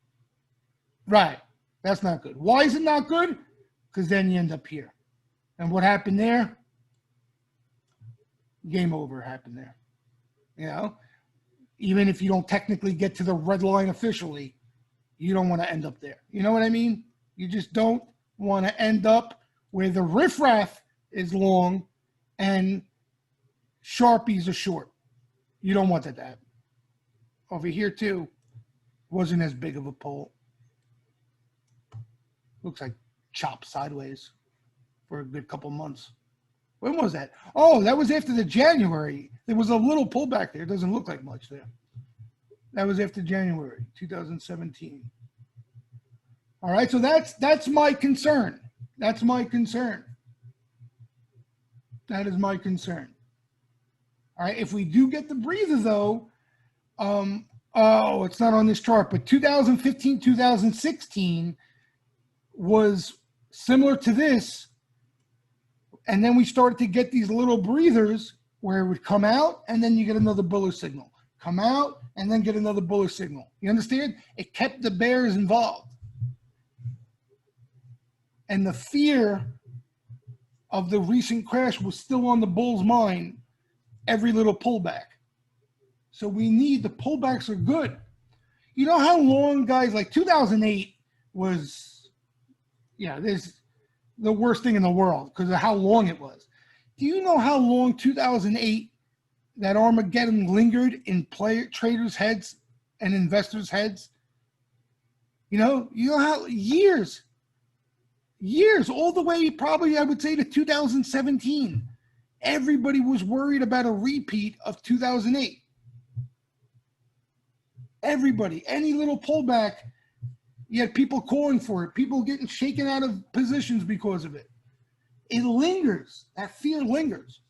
Right. That's not good. Why is it not good? Because then you end up here. And what happened there? Game over happened there. You know, even if you don't technically get to the red line officially, you don't want to end up there. You know what I mean? You just don't want to end up where the riffraff is long and Sharpies are short. You don't want that to happen. Over here, too, wasn't as big of a pole. Looks like chopped sideways for a good couple months. When was that? Oh, that was after the January. There was a little pullback there. It doesn't look like much there. That was after January 2017. All right, so that's my concern. That's my concern. That is my concern. All right, if we do get the breather, though, oh, it's not on this chart, but 2015, 2016 was similar to this. And then we started to get these little breathers where it would come out and then you get another bullish signal. Come out and then get another bullish signal. You understand? It kept the bears involved. And the fear of the recent crash was still on the bull's mind every little pullback. So we need, the pullbacks are good. You know how long, guys, like 2008 was, yeah, this the worst thing in the world because of how long it was. Do you know how long 2008 that Armageddon lingered in traders' heads and investors' heads? You know how years, all the way probably I would say to 2017. Everybody was worried about a repeat of 2008. Everybody, any little pullback, you had people calling for it, people getting shaken out of positions because of it. It lingers. That fear lingers.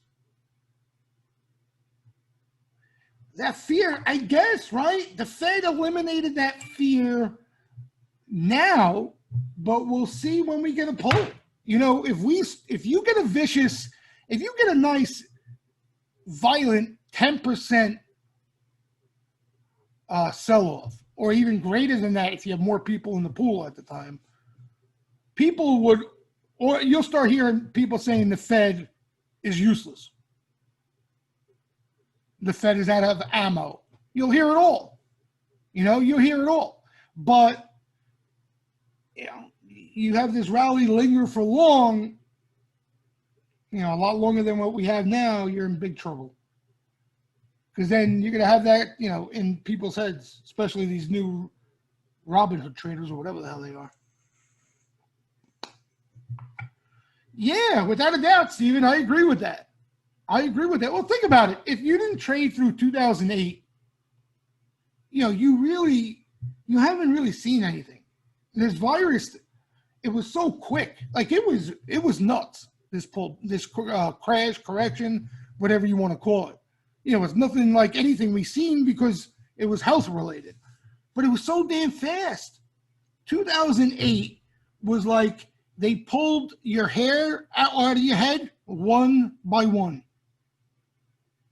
That fear, I guess, right? The Fed eliminated that fear now, but we'll see when we get a pull. You know, if you get a nice, violent 10% sell-off, or even greater than that if you have more people in the pool at the time, people would, or you'll start hearing people saying the Fed is useless. The Fed is out of ammo. You'll hear it all. You know, you'll hear it all. But, you know, you have this rally linger for long, you know, a lot longer than what we have now, you're in big trouble. Because then you're going to have that, you know, in people's heads, especially these new Robinhood traders or whatever the hell they are. Yeah, without a doubt, Steven, I agree with that. Well, think about it. If you didn't trade through 2008, you know, you haven't really seen anything. This virus, it was so quick. Like it was nuts. This crash, correction, whatever you want to call it. You know, it's nothing like anything we've seen because it was health related. But it was so damn fast. 2008 was like they pulled your hair out of your head one by one.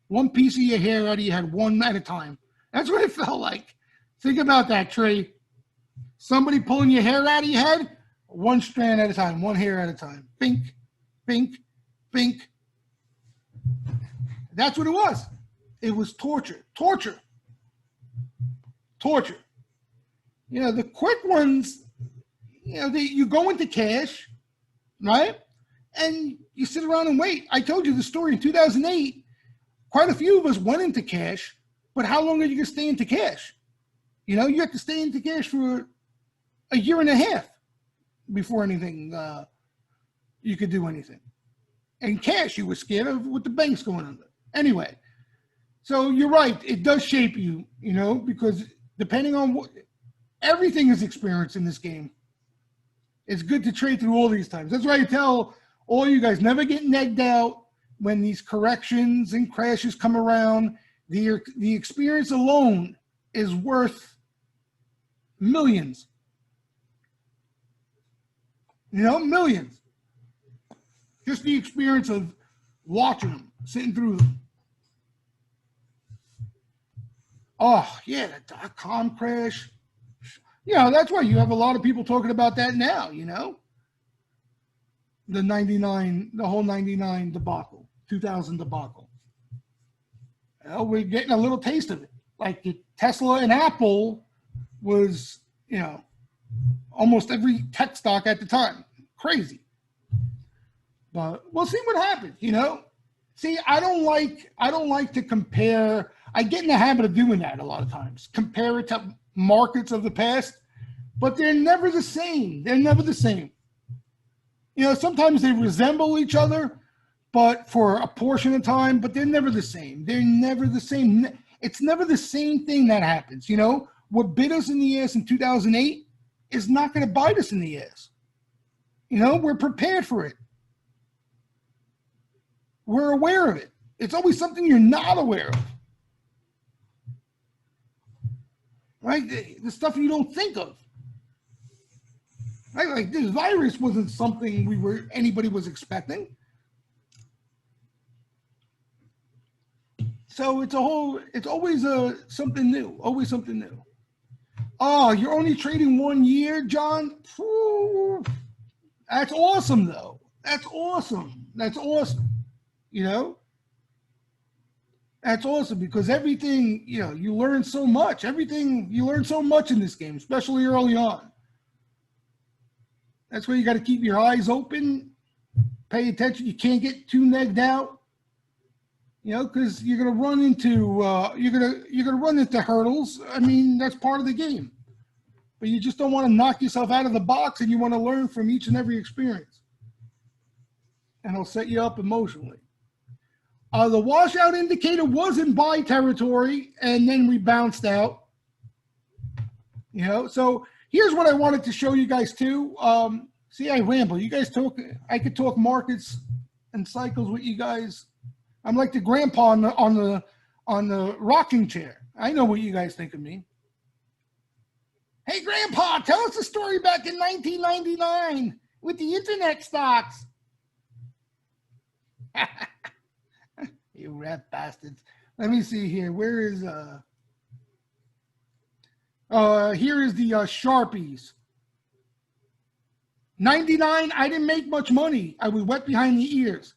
One piece of your hair out of your head, one at a time. That's what it felt like. Think about that, Trey. Somebody pulling your hair out of your head, one strand at a time, one hair at a time. Bink, bink, bink. That's what it was. It was torture. You know, the quick ones, you know, you go into cash, right? And you sit around and wait. I told you the story in 2008. Quite a few of us went into cash, but how long are you going to stay into cash? You know, you have to stay into cash for a year and a half before anything, you could do anything. And cash, you were scared of with the banks going under. Anyway, so you're right. It does shape you, you know, because depending on what, everything is experienced in this game. It's good to trade through all these times. That's why I tell all you guys, never get negged out when these corrections and crashes come around. The experience alone is worth millions. You know, millions. Just the experience of watching them, sitting through them. Oh, yeah, the dot-com crash. You know, that's why you have a lot of people talking about that now, you know. the 99, the whole 99 debacle, 2000 debacle. Well, we're getting a little taste of it. Like Tesla and Apple was, you know, almost every tech stock at the time. Crazy. But we'll see what happens, you know. See, I don't like to compare. I get in the habit of doing that a lot of times. Compare it to markets of the past, but they're never the same. They're never the same. You know, sometimes they resemble each other, but for a portion of time, but they're never the same. They're never the same. It's never the same thing that happens, you know. What bit us in the ass in 2008 is not going to bite us in the ass. You know, we're prepared for it. We're aware of it. It's always something you're not aware of. Right? The stuff you don't think of. Right? Like this virus wasn't something anybody was expecting. So it's always something new, always something new. Oh, you're only trading 1 year, John? Whew. That's awesome, though. That's awesome. That's awesome. You know? That's awesome because everything, you know, you learn so much. You learn so much in this game, especially early on. That's where you got to keep your eyes open, pay attention. You can't get too negged out. You know, because you're gonna run into run into hurdles. I mean, that's part of the game. But you just don't want to knock yourself out of the box, and you want to learn from each and every experience. And it'll set you up emotionally. The washout indicator was in buy territory, and then we bounced out. You know, so here's what I wanted to show you guys too. See, I ramble. You guys talk. I could talk markets and cycles with you guys. I'm like the grandpa on the rocking chair. I know what you guys think of me. Hey, Grandpa, tell us a story back in 1999 with the internet stocks. You rat bastards. Let me see here. Where is here is the Sharpies. 99, I didn't make much money. I was wet behind the ears.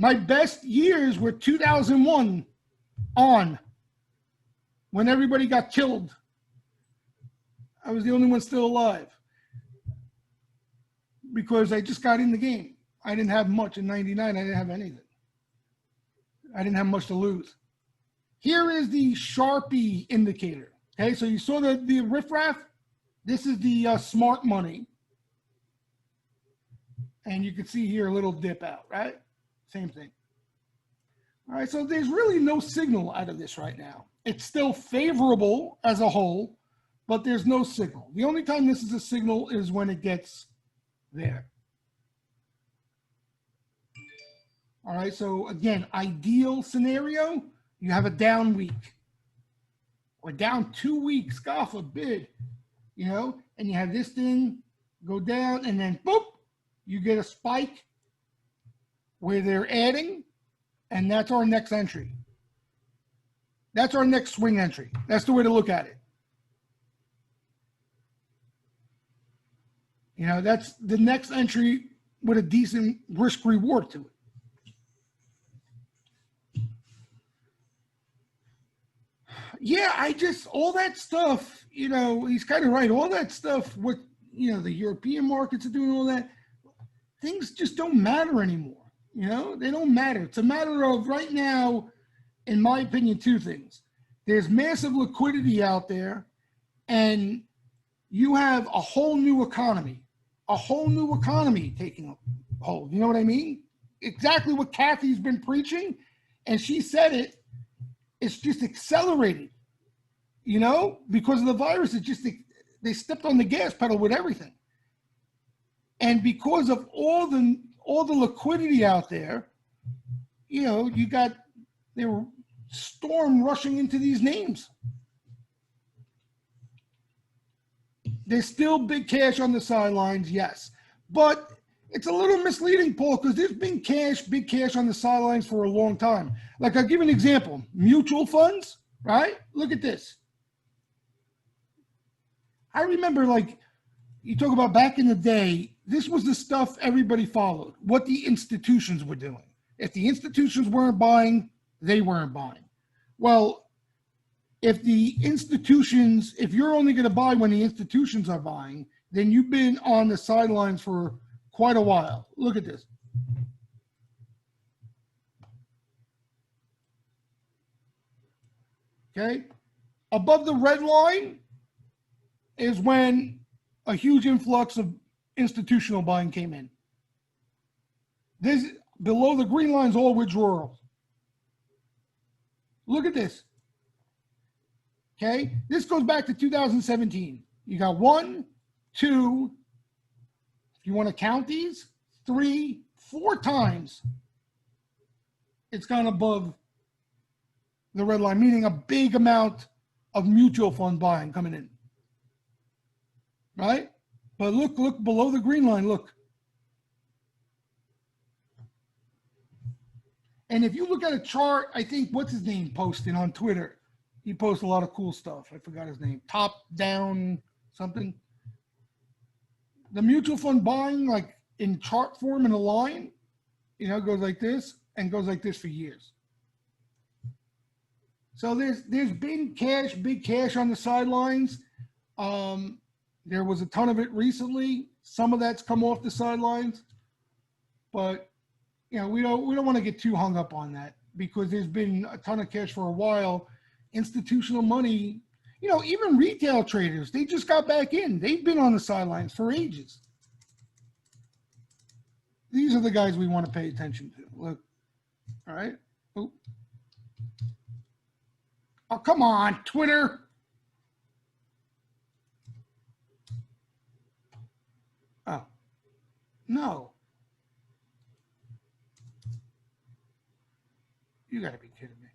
My best years were 2001 on, when everybody got killed. I was the only one still alive because I just got in the game. I didn't have much in 99. I didn't have anything. I didn't have much to lose. Here is the Sharpie indicator. Okay, so you saw the riffraff. This is the smart money. And you can see here a little dip out, right? Same thing. All right, so there's really no signal out of this right now. It's still favorable as a whole, but there's no signal. The only time this is a signal is when it gets there. All right, so again, ideal scenario, you have a down week. Or down 2 weeks, God forbid, you know, and you have this thing go down and then boop, you get a spike where they're adding, and that's our next entry. That's our next swing entry. That's the way to look at it. You know, that's the next entry with a decent risk reward to it. Yeah, all that stuff, you know, he's kind of right. All that stuff, what, you know, the European markets are doing, all that, things just don't matter anymore. You know, they don't matter. It's a matter of right now, in my opinion, two things. There's massive liquidity out there, and you have a whole new economy taking hold. You know what I mean? Exactly what Kathy's been preaching, and she said it. It's just accelerated, you know, because of the virus. They stepped on the gas pedal with everything, and because of all the liquidity out there, you know, they were storm rushing into these names. There's still big cash on the sidelines, yes, but it's a little misleading, Paul, because there's been big cash on the sidelines for a long time. Like, I'll give you an example. Mutual funds, right? Look at this. I remember, like, you talk about back in the day, this was the stuff everybody followed, what the institutions were doing. If the institutions weren't buying, they weren't buying. Well, if the institutions, if you're only going to buy when the institutions are buying, then you've been on the sidelines for quite a while. Look at this. Okay. Above the red line is when a huge influx of institutional buying came in. This below the green line is all withdrawals. Look at this. Okay, this goes back to 2017. You got 1, 2, if you want to count these, 3, 4 times it's gone above the red line, meaning a big amount of mutual fund buying coming in. Right? But look below the green line, look. And if you look at a chart, I think, what's his name posting on Twitter? He posts a lot of cool stuff. I forgot his name. Top down something. The mutual fund buying, like in chart form in a line, you know, goes like this and goes like this for years. So there's been cash, big cash on the sidelines. There was a ton of it recently. Some of that's come off the sidelines, but you know, we don't want to get too hung up on that because there's been a ton of cash for a while. Institutional money, you know, even retail traders, they just got back in. They've been on the sidelines for ages. These are the guys we want to pay attention to. Look, all right. Oh, come on, Twitter. Oh, no. You got to be kidding me.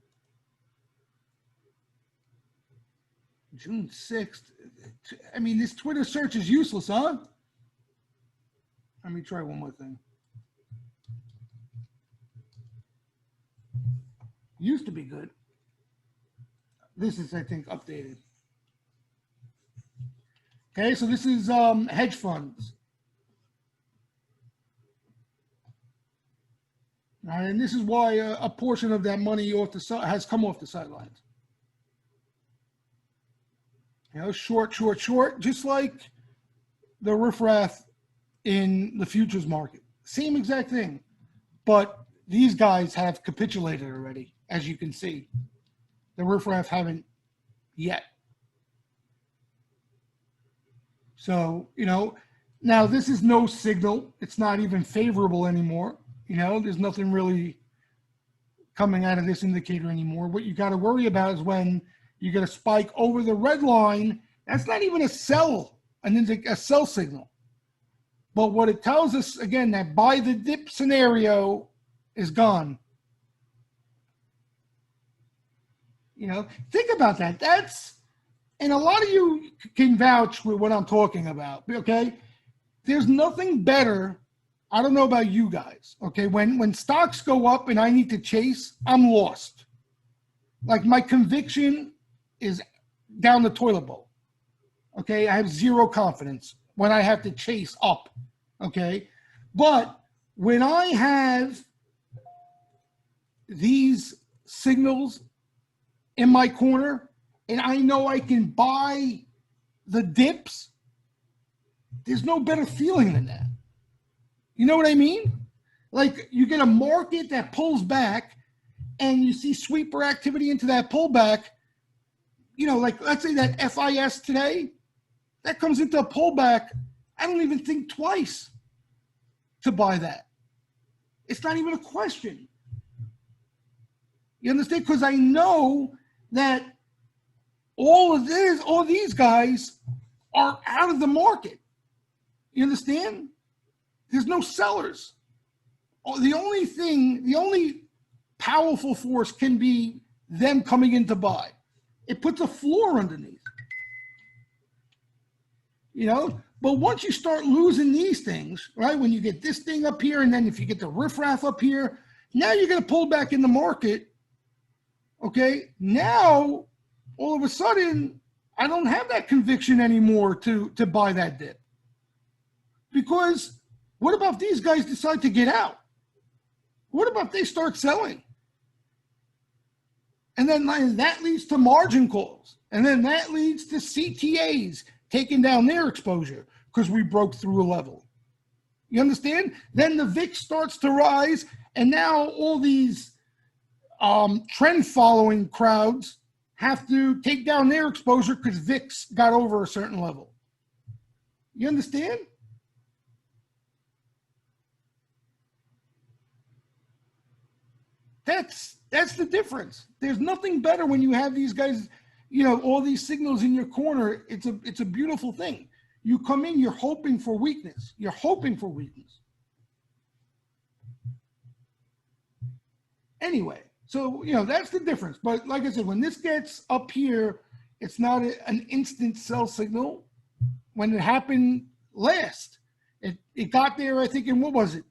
June 6th. I mean, this Twitter search is useless, huh? Let me try one more thing. Used to be good. This is, I think, updated. Okay, so this is hedge funds. All right, and this is why a portion of that money has come off the sidelines. You know, short, just like the riffraff in the futures market. Same exact thing. But these guys have capitulated already, as you can see. The riffraff haven't yet. So, you know, now this is no signal. It's not even favorable anymore. You know, there's nothing really coming out of this indicator anymore. What you got to worry about is when you get a spike over the red line. That's not even a sell, a sell signal. But what it tells us, again, that buy the dip scenario is gone. You know, think about that. And a lot of you can vouch with what I'm talking about, okay? There's nothing better. I don't know about you guys, okay? When stocks go up and I need to chase, I'm lost. Like my conviction is down the toilet bowl, okay? I have zero confidence when I have to chase up, okay? But when I have these signals in my corner and I know I can buy the dips, there's no better feeling than that. You know what I mean? Like you get a market that pulls back and you see sweeper activity into that pullback. You know, like let's say that FIS today, that comes into a pullback. I don't even think twice to buy that. It's not even a question. You understand? Because I know that all these guys are out of the market. You understand? There's no sellers. The only powerful force can be them coming in to buy. It puts a floor underneath. You know, but once you start losing these things, right? When you get this thing up here, and then if you get the riffraff up here, now you're going to pull back in the market. Okay, now all of a sudden, I don't have that conviction anymore to buy that dip. Because What about if these guys decide to get out? What about if they start selling? And then that leads to margin calls. And then that leads to CTAs taking down their exposure because we broke through a level. You understand? Then the VIX starts to rise, and now all these trend following crowds have to take down their exposure because VIX got over a certain level. You understand? That's the difference. There's nothing better when you have these guys, you know, all these signals in your corner. It's a beautiful thing. You come in, you're hoping for weakness. You're hoping for weakness. Anyway, so, you know, that's the difference. But like I said, when this gets up here, it's not an instant sell signal. When it happened last, it got there, I think, in, what was it?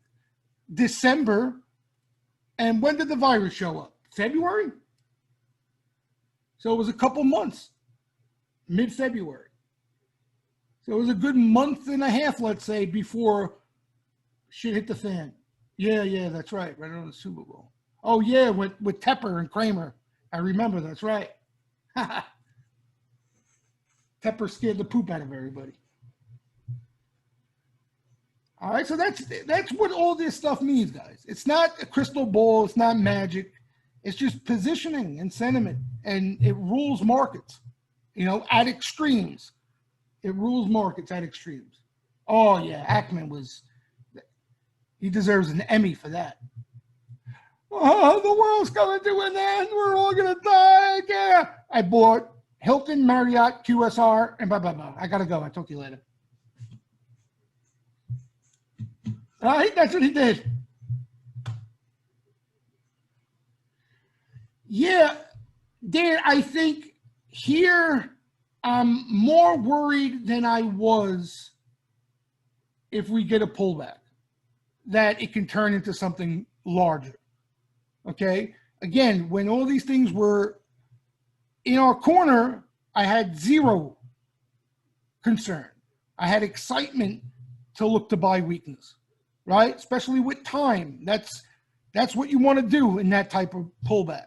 December. And when did the virus show up? February? So it was a couple months, mid-February. So it was a good month and a half, let's say, before shit hit the fan. Yeah, that's right. Right on the Super Bowl. Oh, yeah, with Tepper and Kramer. I remember, that's right. Tepper scared the poop out of everybody. All right, so that's what all this stuff means, guys. It's not a crystal ball. It's not magic. It's just positioning and sentiment, and it rules markets, you know, at extremes. It rules markets at extremes. Oh, yeah, Ackman he deserves an Emmy for that. Oh, the world's coming to an end. We're all going to die. Yeah. I bought Hilton, Marriott, QSR, and blah, blah, blah. I got to go. I'll talk to you later. Right? That's what he did. Yeah, Dan, I think here I'm more worried than I was if we get a pullback, that it can turn into something larger. Okay? Again, when all these things were in our corner, I had zero concern. I had excitement to look to buy weakness. Right? Especially with time. That's what you want to do in that type of pullback.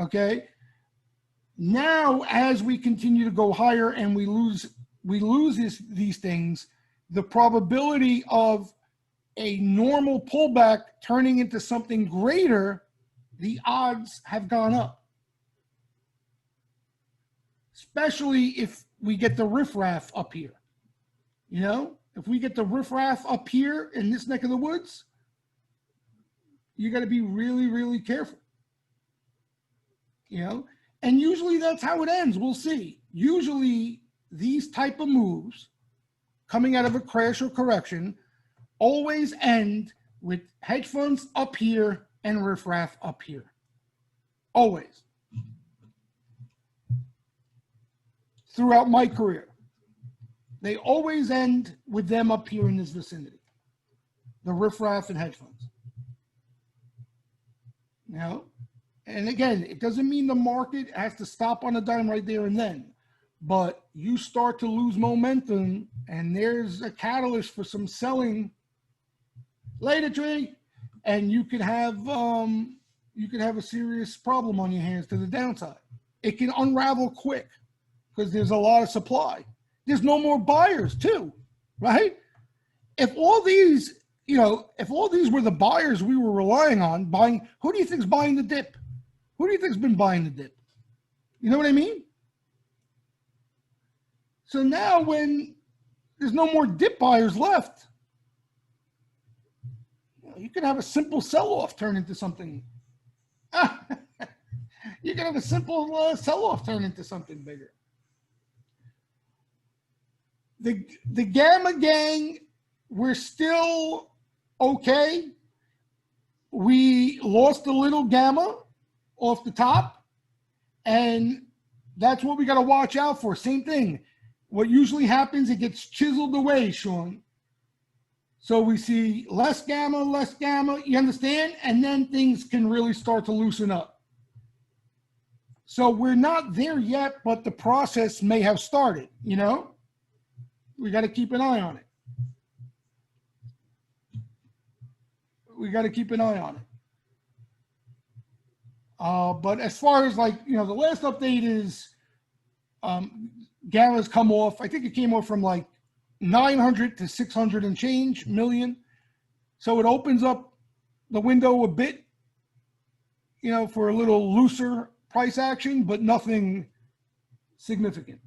Okay? Now, as we continue to go higher and we lose these things, the probability of a normal pullback turning into something greater, the odds have gone up. Especially if we get the riffraff up here. You know? If we get the riffraff up here in this neck of the woods, you got to be really, really careful. You know, and usually that's how it ends. We'll see. Usually these type of moves coming out of a crash or correction always end with hedge funds up here and riffraff up here. Always. Throughout my career. They always end with them up here in this vicinity. The riffraff and hedge funds. You know? And again, it doesn't mean the market has to stop on a dime right there and then. But you start to lose momentum, and there's a catalyst for some selling later, Trey, and you could have a serious problem on your hands to the downside. It can unravel quick because there's a lot of supply. There's no more buyers too, right? If all these, you know, if all these were the buyers we were relying on buying, who do you think's buying the dip? Who do you think's been buying the dip? You know what I mean? So now when there's no more dip buyers left, you can have a simple sell-off turn into something. You can have a simple sell-off turn into something bigger. The Gamma Gang, we're still okay. We lost a little Gamma off the top, and that's what we got to watch out for. Same thing. What usually happens, it gets chiseled away, Sean. So we see less Gamma, you understand? And then things can really start to loosen up. So we're not there yet, but the process may have started, you know? We got to keep an eye on it. we got to keep an eye on it. But as far as like, the last update is Gala's come off. I think it came off from like 900 to 600 and change million. So it opens up the window a bit, for a little looser price action, but nothing significant.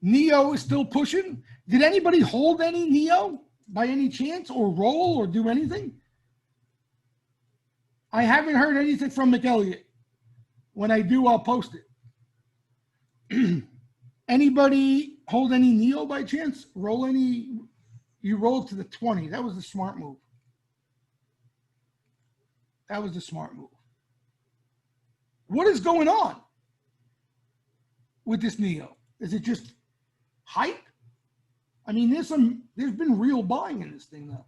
Neo is still pushing. Did anybody hold any Neo by any chance, or roll, or do anything? I haven't heard anything from McElliott. When I do, I'll post it. Anybody hold any Neo by chance? Roll any? You rolled to the 20. That was the smart move. That was the smart move. What is going on with this Neo? Is it just hype? I mean, there's been real buying in this thing though.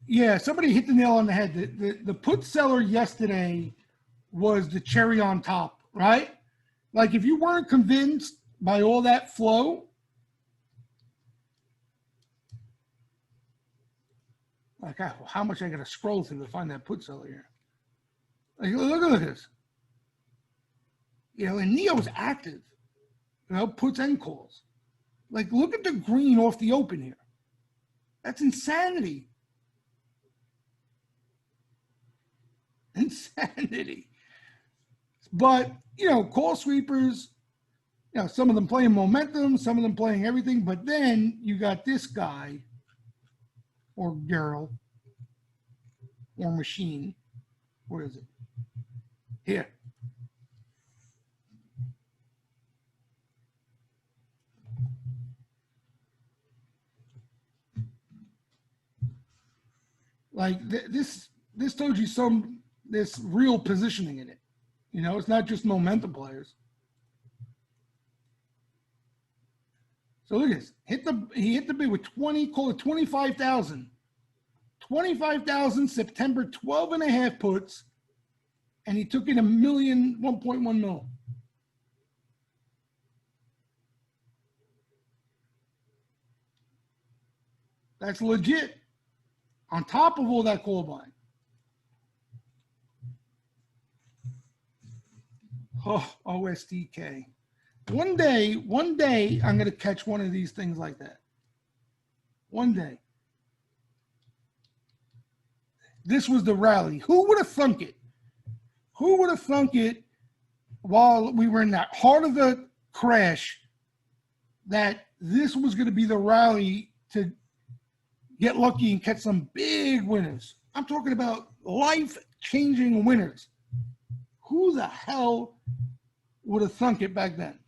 Yeah, somebody hit the nail on the head. The put seller yesterday was the cherry on top, right? Like if you weren't convinced by all that flow, like how much I got to scroll through to find that put seller here. Like look at this. And Neo's active. Puts and calls. Like look at the green off the open here. That's insanity. Insanity. But, call sweepers, some of them playing momentum, some of them playing everything, but then you got this guy or girl or machine. Where is it? Here. Like this told you this real positioning in it. It's not just momentum players. So look at this. He hit the bid with 20, call it 25,000. 25,000 September 12 and a half puts, and he took in 1.1 mil. That's legit. On top of all that call buying. Oh, OSDK. One day, I'm going to catch one of these things like that. One day. This was the rally. Who would have thunk it? Who would have thunk it while we were in that heart of the crash that this was going to be the rally to get lucky and catch some big winners? I'm talking about life-changing winners. Who the hell would have thunk it back then?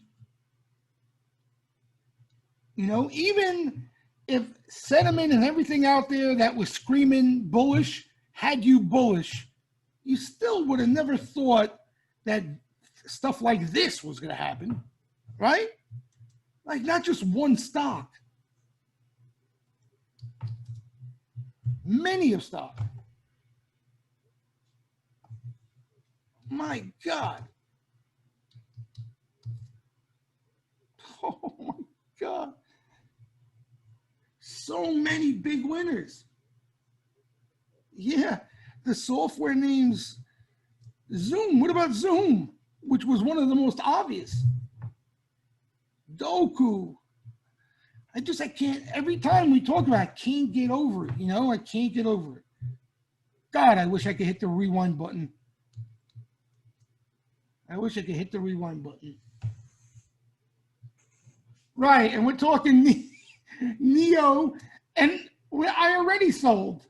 Even if sentiment and everything out there that was screaming bullish had you bullish, you still would have never thought that stuff like this was going to happen, right? Like not just one stock. Many of stock. My God. Oh my God. So many big winners. Yeah. The software names Zoom. What about Zoom? Which was one of the most obvious. Doku. I can't, every time we talk about it, I can't get over it. I can't get over it. God, I wish I could hit the rewind button. I wish I could hit the rewind button. Right, and we're talking Neo, and I already sold.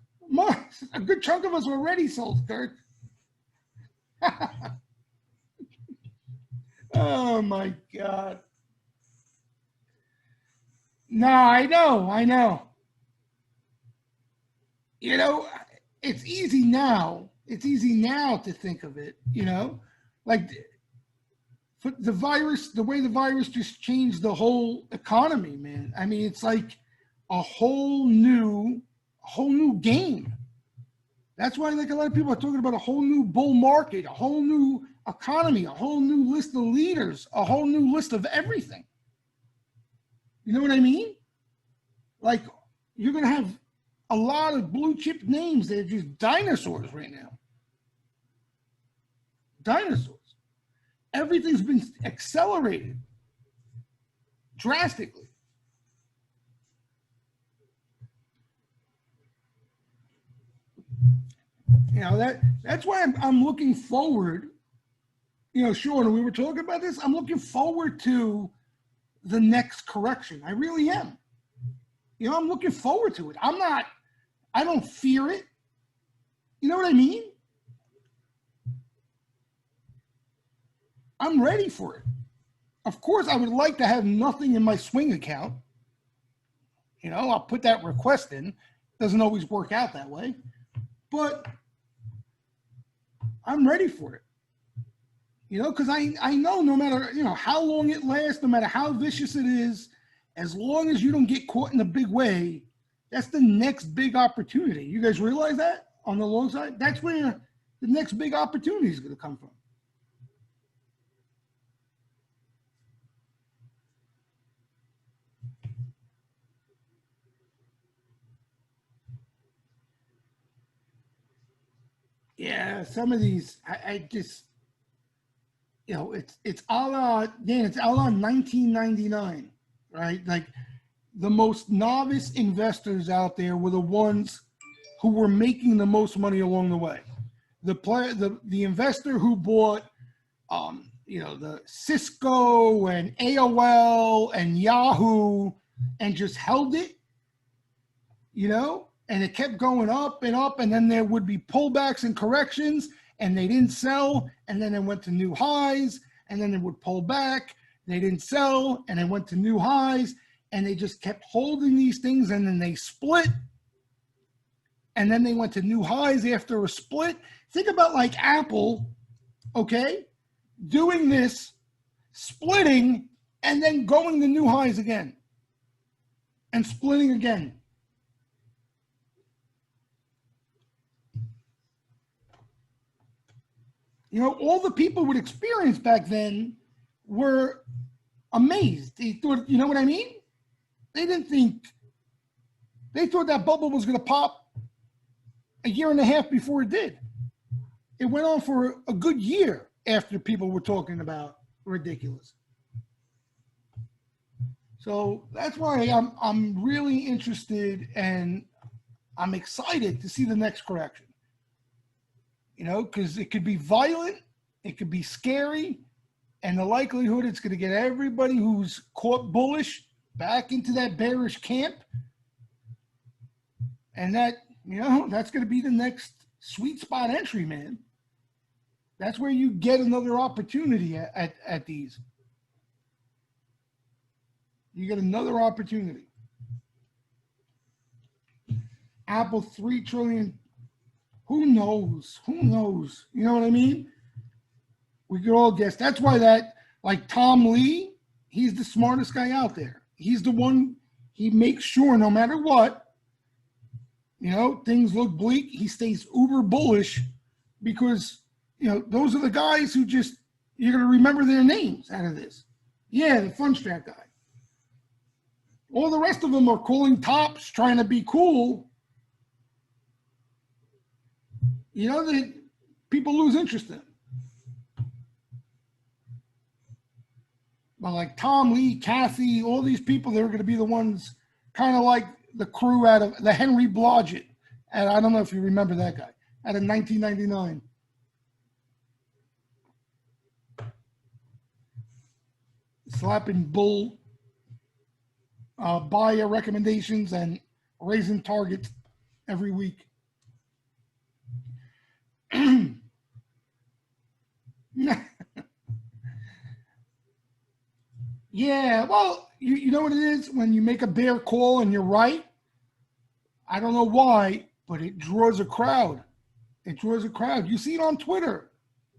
A good chunk of us already sold, Kurt. Oh, my God. No, I know. It's easy now. It's easy now to think of it, like the virus, the way the virus just changed the whole economy, man. I mean, it's like a whole new game. That's why like a lot of people are talking about a whole new bull market, a whole new economy, a whole new list of leaders, a whole new list of everything. You know what I mean? like you're going to have a lot of blue chip names that are just dinosaurs right now. Dinosaurs. Everything's been accelerated drastically. You know, that's why I'm looking forward. You know, Sean, we were talking about this. I'm looking forward to the next correction. I really am. You know, I'm looking forward to it. I don't fear it. You know what I mean? I'm ready for it. Of course, I would like to have nothing in my swing account. You know, I'll put that request in. Doesn't always work out that way. But I'm ready for it. You know, because I know no matter, you know, how long it lasts, no matter how vicious it is, as long as you don't get caught in a big way, that's the next big opportunity. You guys realize that on the long side? That's where the next big opportunity is going to come from. Yeah, some of these, I just, you know, it's a la, Dan, it's a la 1999, right? Like the most novice investors out there were the ones who were making the most money along the way. The investor who bought, you know, the Cisco and AOL and Yahoo and just held it, you know, and it kept going up, and then there would be pullbacks and corrections, and they didn't sell, and then it went to new highs, and then it would pull back, they didn't sell, and it went to new highs, and they just kept holding these things, and then they split, and then they went to new highs after a split. Think about like Apple, okay, doing this, splitting, and then going to new highs again, and splitting again. You know, all the people would experience back then were amazed. They thought, you know what I mean? They didn't think, they thought that bubble was going to pop a year and a half before it did. It went on for a good year after people were talking about ridiculous. So that's why I'm really interested and I'm excited to see the next correction. You know, because it could be violent, it could be scary, and the likelihood it's going to get everybody who's caught bullish back into that bearish camp. And that, you know, that's going to be the next sweet spot entry, man. That's where you get another opportunity at these. You get another opportunity. Apple 3 trillion. Who knows? Who knows? You know what I mean? We could all guess. That's why that, like Tom Lee, he's the smartest guy out there. He's the one, he makes sure no matter what, you know, things look bleak, he stays uber bullish because, you know, those are the guys who just, you're going to remember their names out of this. Yeah, the Funstrat guy. All the rest of them are calling tops, trying to be cool. You know, that people lose interest in. But like Tom Lee, Kathy, all these people, they're going to be the ones kind of like the crew out of the Henry Blodgett. And I don't know if you remember that guy, out of 1999. Slapping bull buyer recommendations and raising targets every week. Yeah, well, you know what it is? When you make a bear call and you're right, I don't know why, but it draws a crowd. It draws a crowd. You see it on Twitter.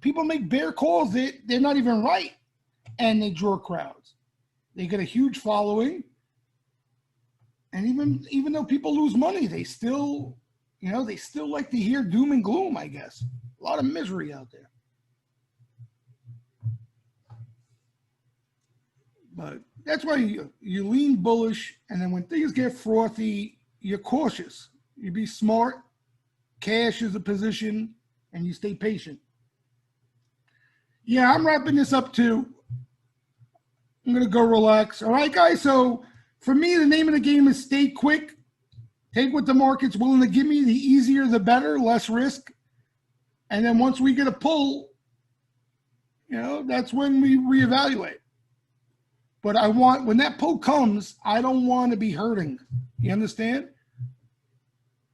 People make bear calls, they're not even right, and they draw crowds. They get a huge following. And even though people lose money, they still, you know, they still like to hear doom and gloom, I guess. A lot of misery out there. But that's why you lean bullish, and then when things get frothy, you're cautious. You be smart, cash is a position, and you stay patient. Yeah, I'm wrapping this up too. I'm going to go relax. All right, guys. So for me, the name of the game is stay quick. Take what the market's willing to give me. The easier, the better, less risk. And then once we get a pull, that's when we reevaluate. But when that pull comes, I don't want to be hurting. You understand?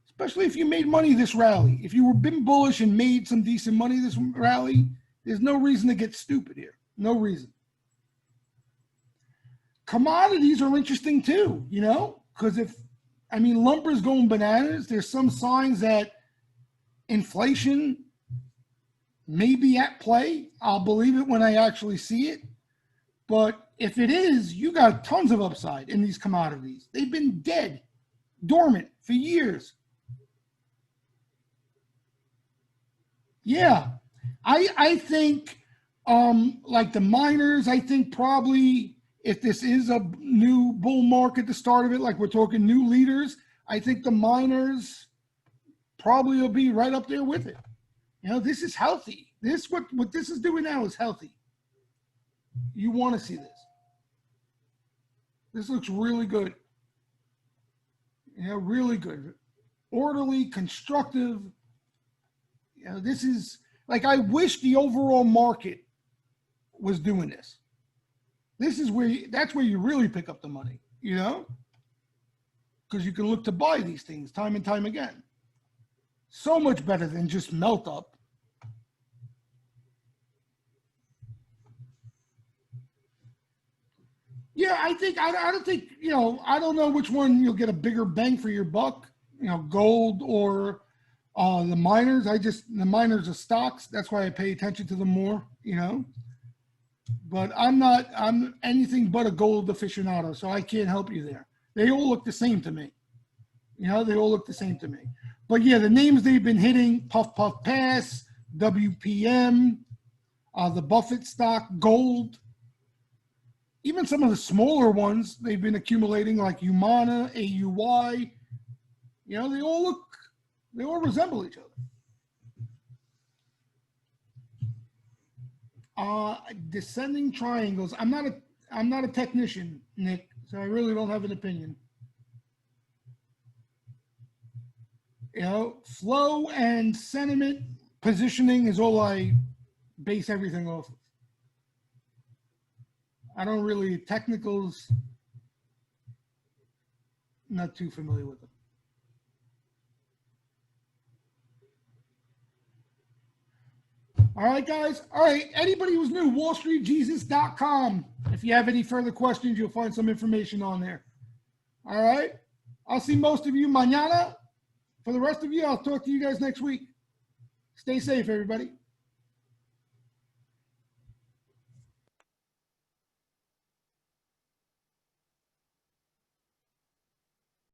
Especially if you made money this rally. If you were been bullish and made some decent money this rally, there's no reason to get stupid here. No reason. Commodities are interesting too, because lumber's going bananas. There's some signs that inflation may be at play. I'll believe it when I actually see it. But if it is, you got tons of upside in these commodities. They've been dead, dormant for years. Yeah, I think like the miners, I think probably if this is a new bull market, the start of it, like we're talking new leaders, I think the miners probably will be right up there with it. This is healthy. What this is doing now is healthy. You want to see this. This looks really good. Really good. Orderly, constructive. This is like, I wish the overall market was doing this. That's where you really pick up the money, because you can look to buy these things time and time again. So much better than just melt up. Yeah, I don't think, I don't know which one you'll get a bigger bang for your buck, gold or the miners. The miners are stocks. That's why I pay attention to them more, But I'm anything but a gold aficionado, so I can't help you there. They all look the same to me. They all look the same to me. But yeah, the names they've been hitting, Puff Puff Pass, WPM, the Buffett stock, gold. Even some of the smaller ones they've been accumulating, like Humana, AUY. They all resemble each other. Descending triangles. I'm not a technician, Nick, so I really don't have an opinion. Flow and sentiment positioning is all I base everything off of. I don't really, technicals, not too familiar with them. All right, guys. All right. Anybody who's new, wallstreetjesus.com. If you have any further questions, you'll find some information on there. All right. I'll see most of you mañana. For the rest of you, I'll talk to you guys next week. Stay safe, everybody.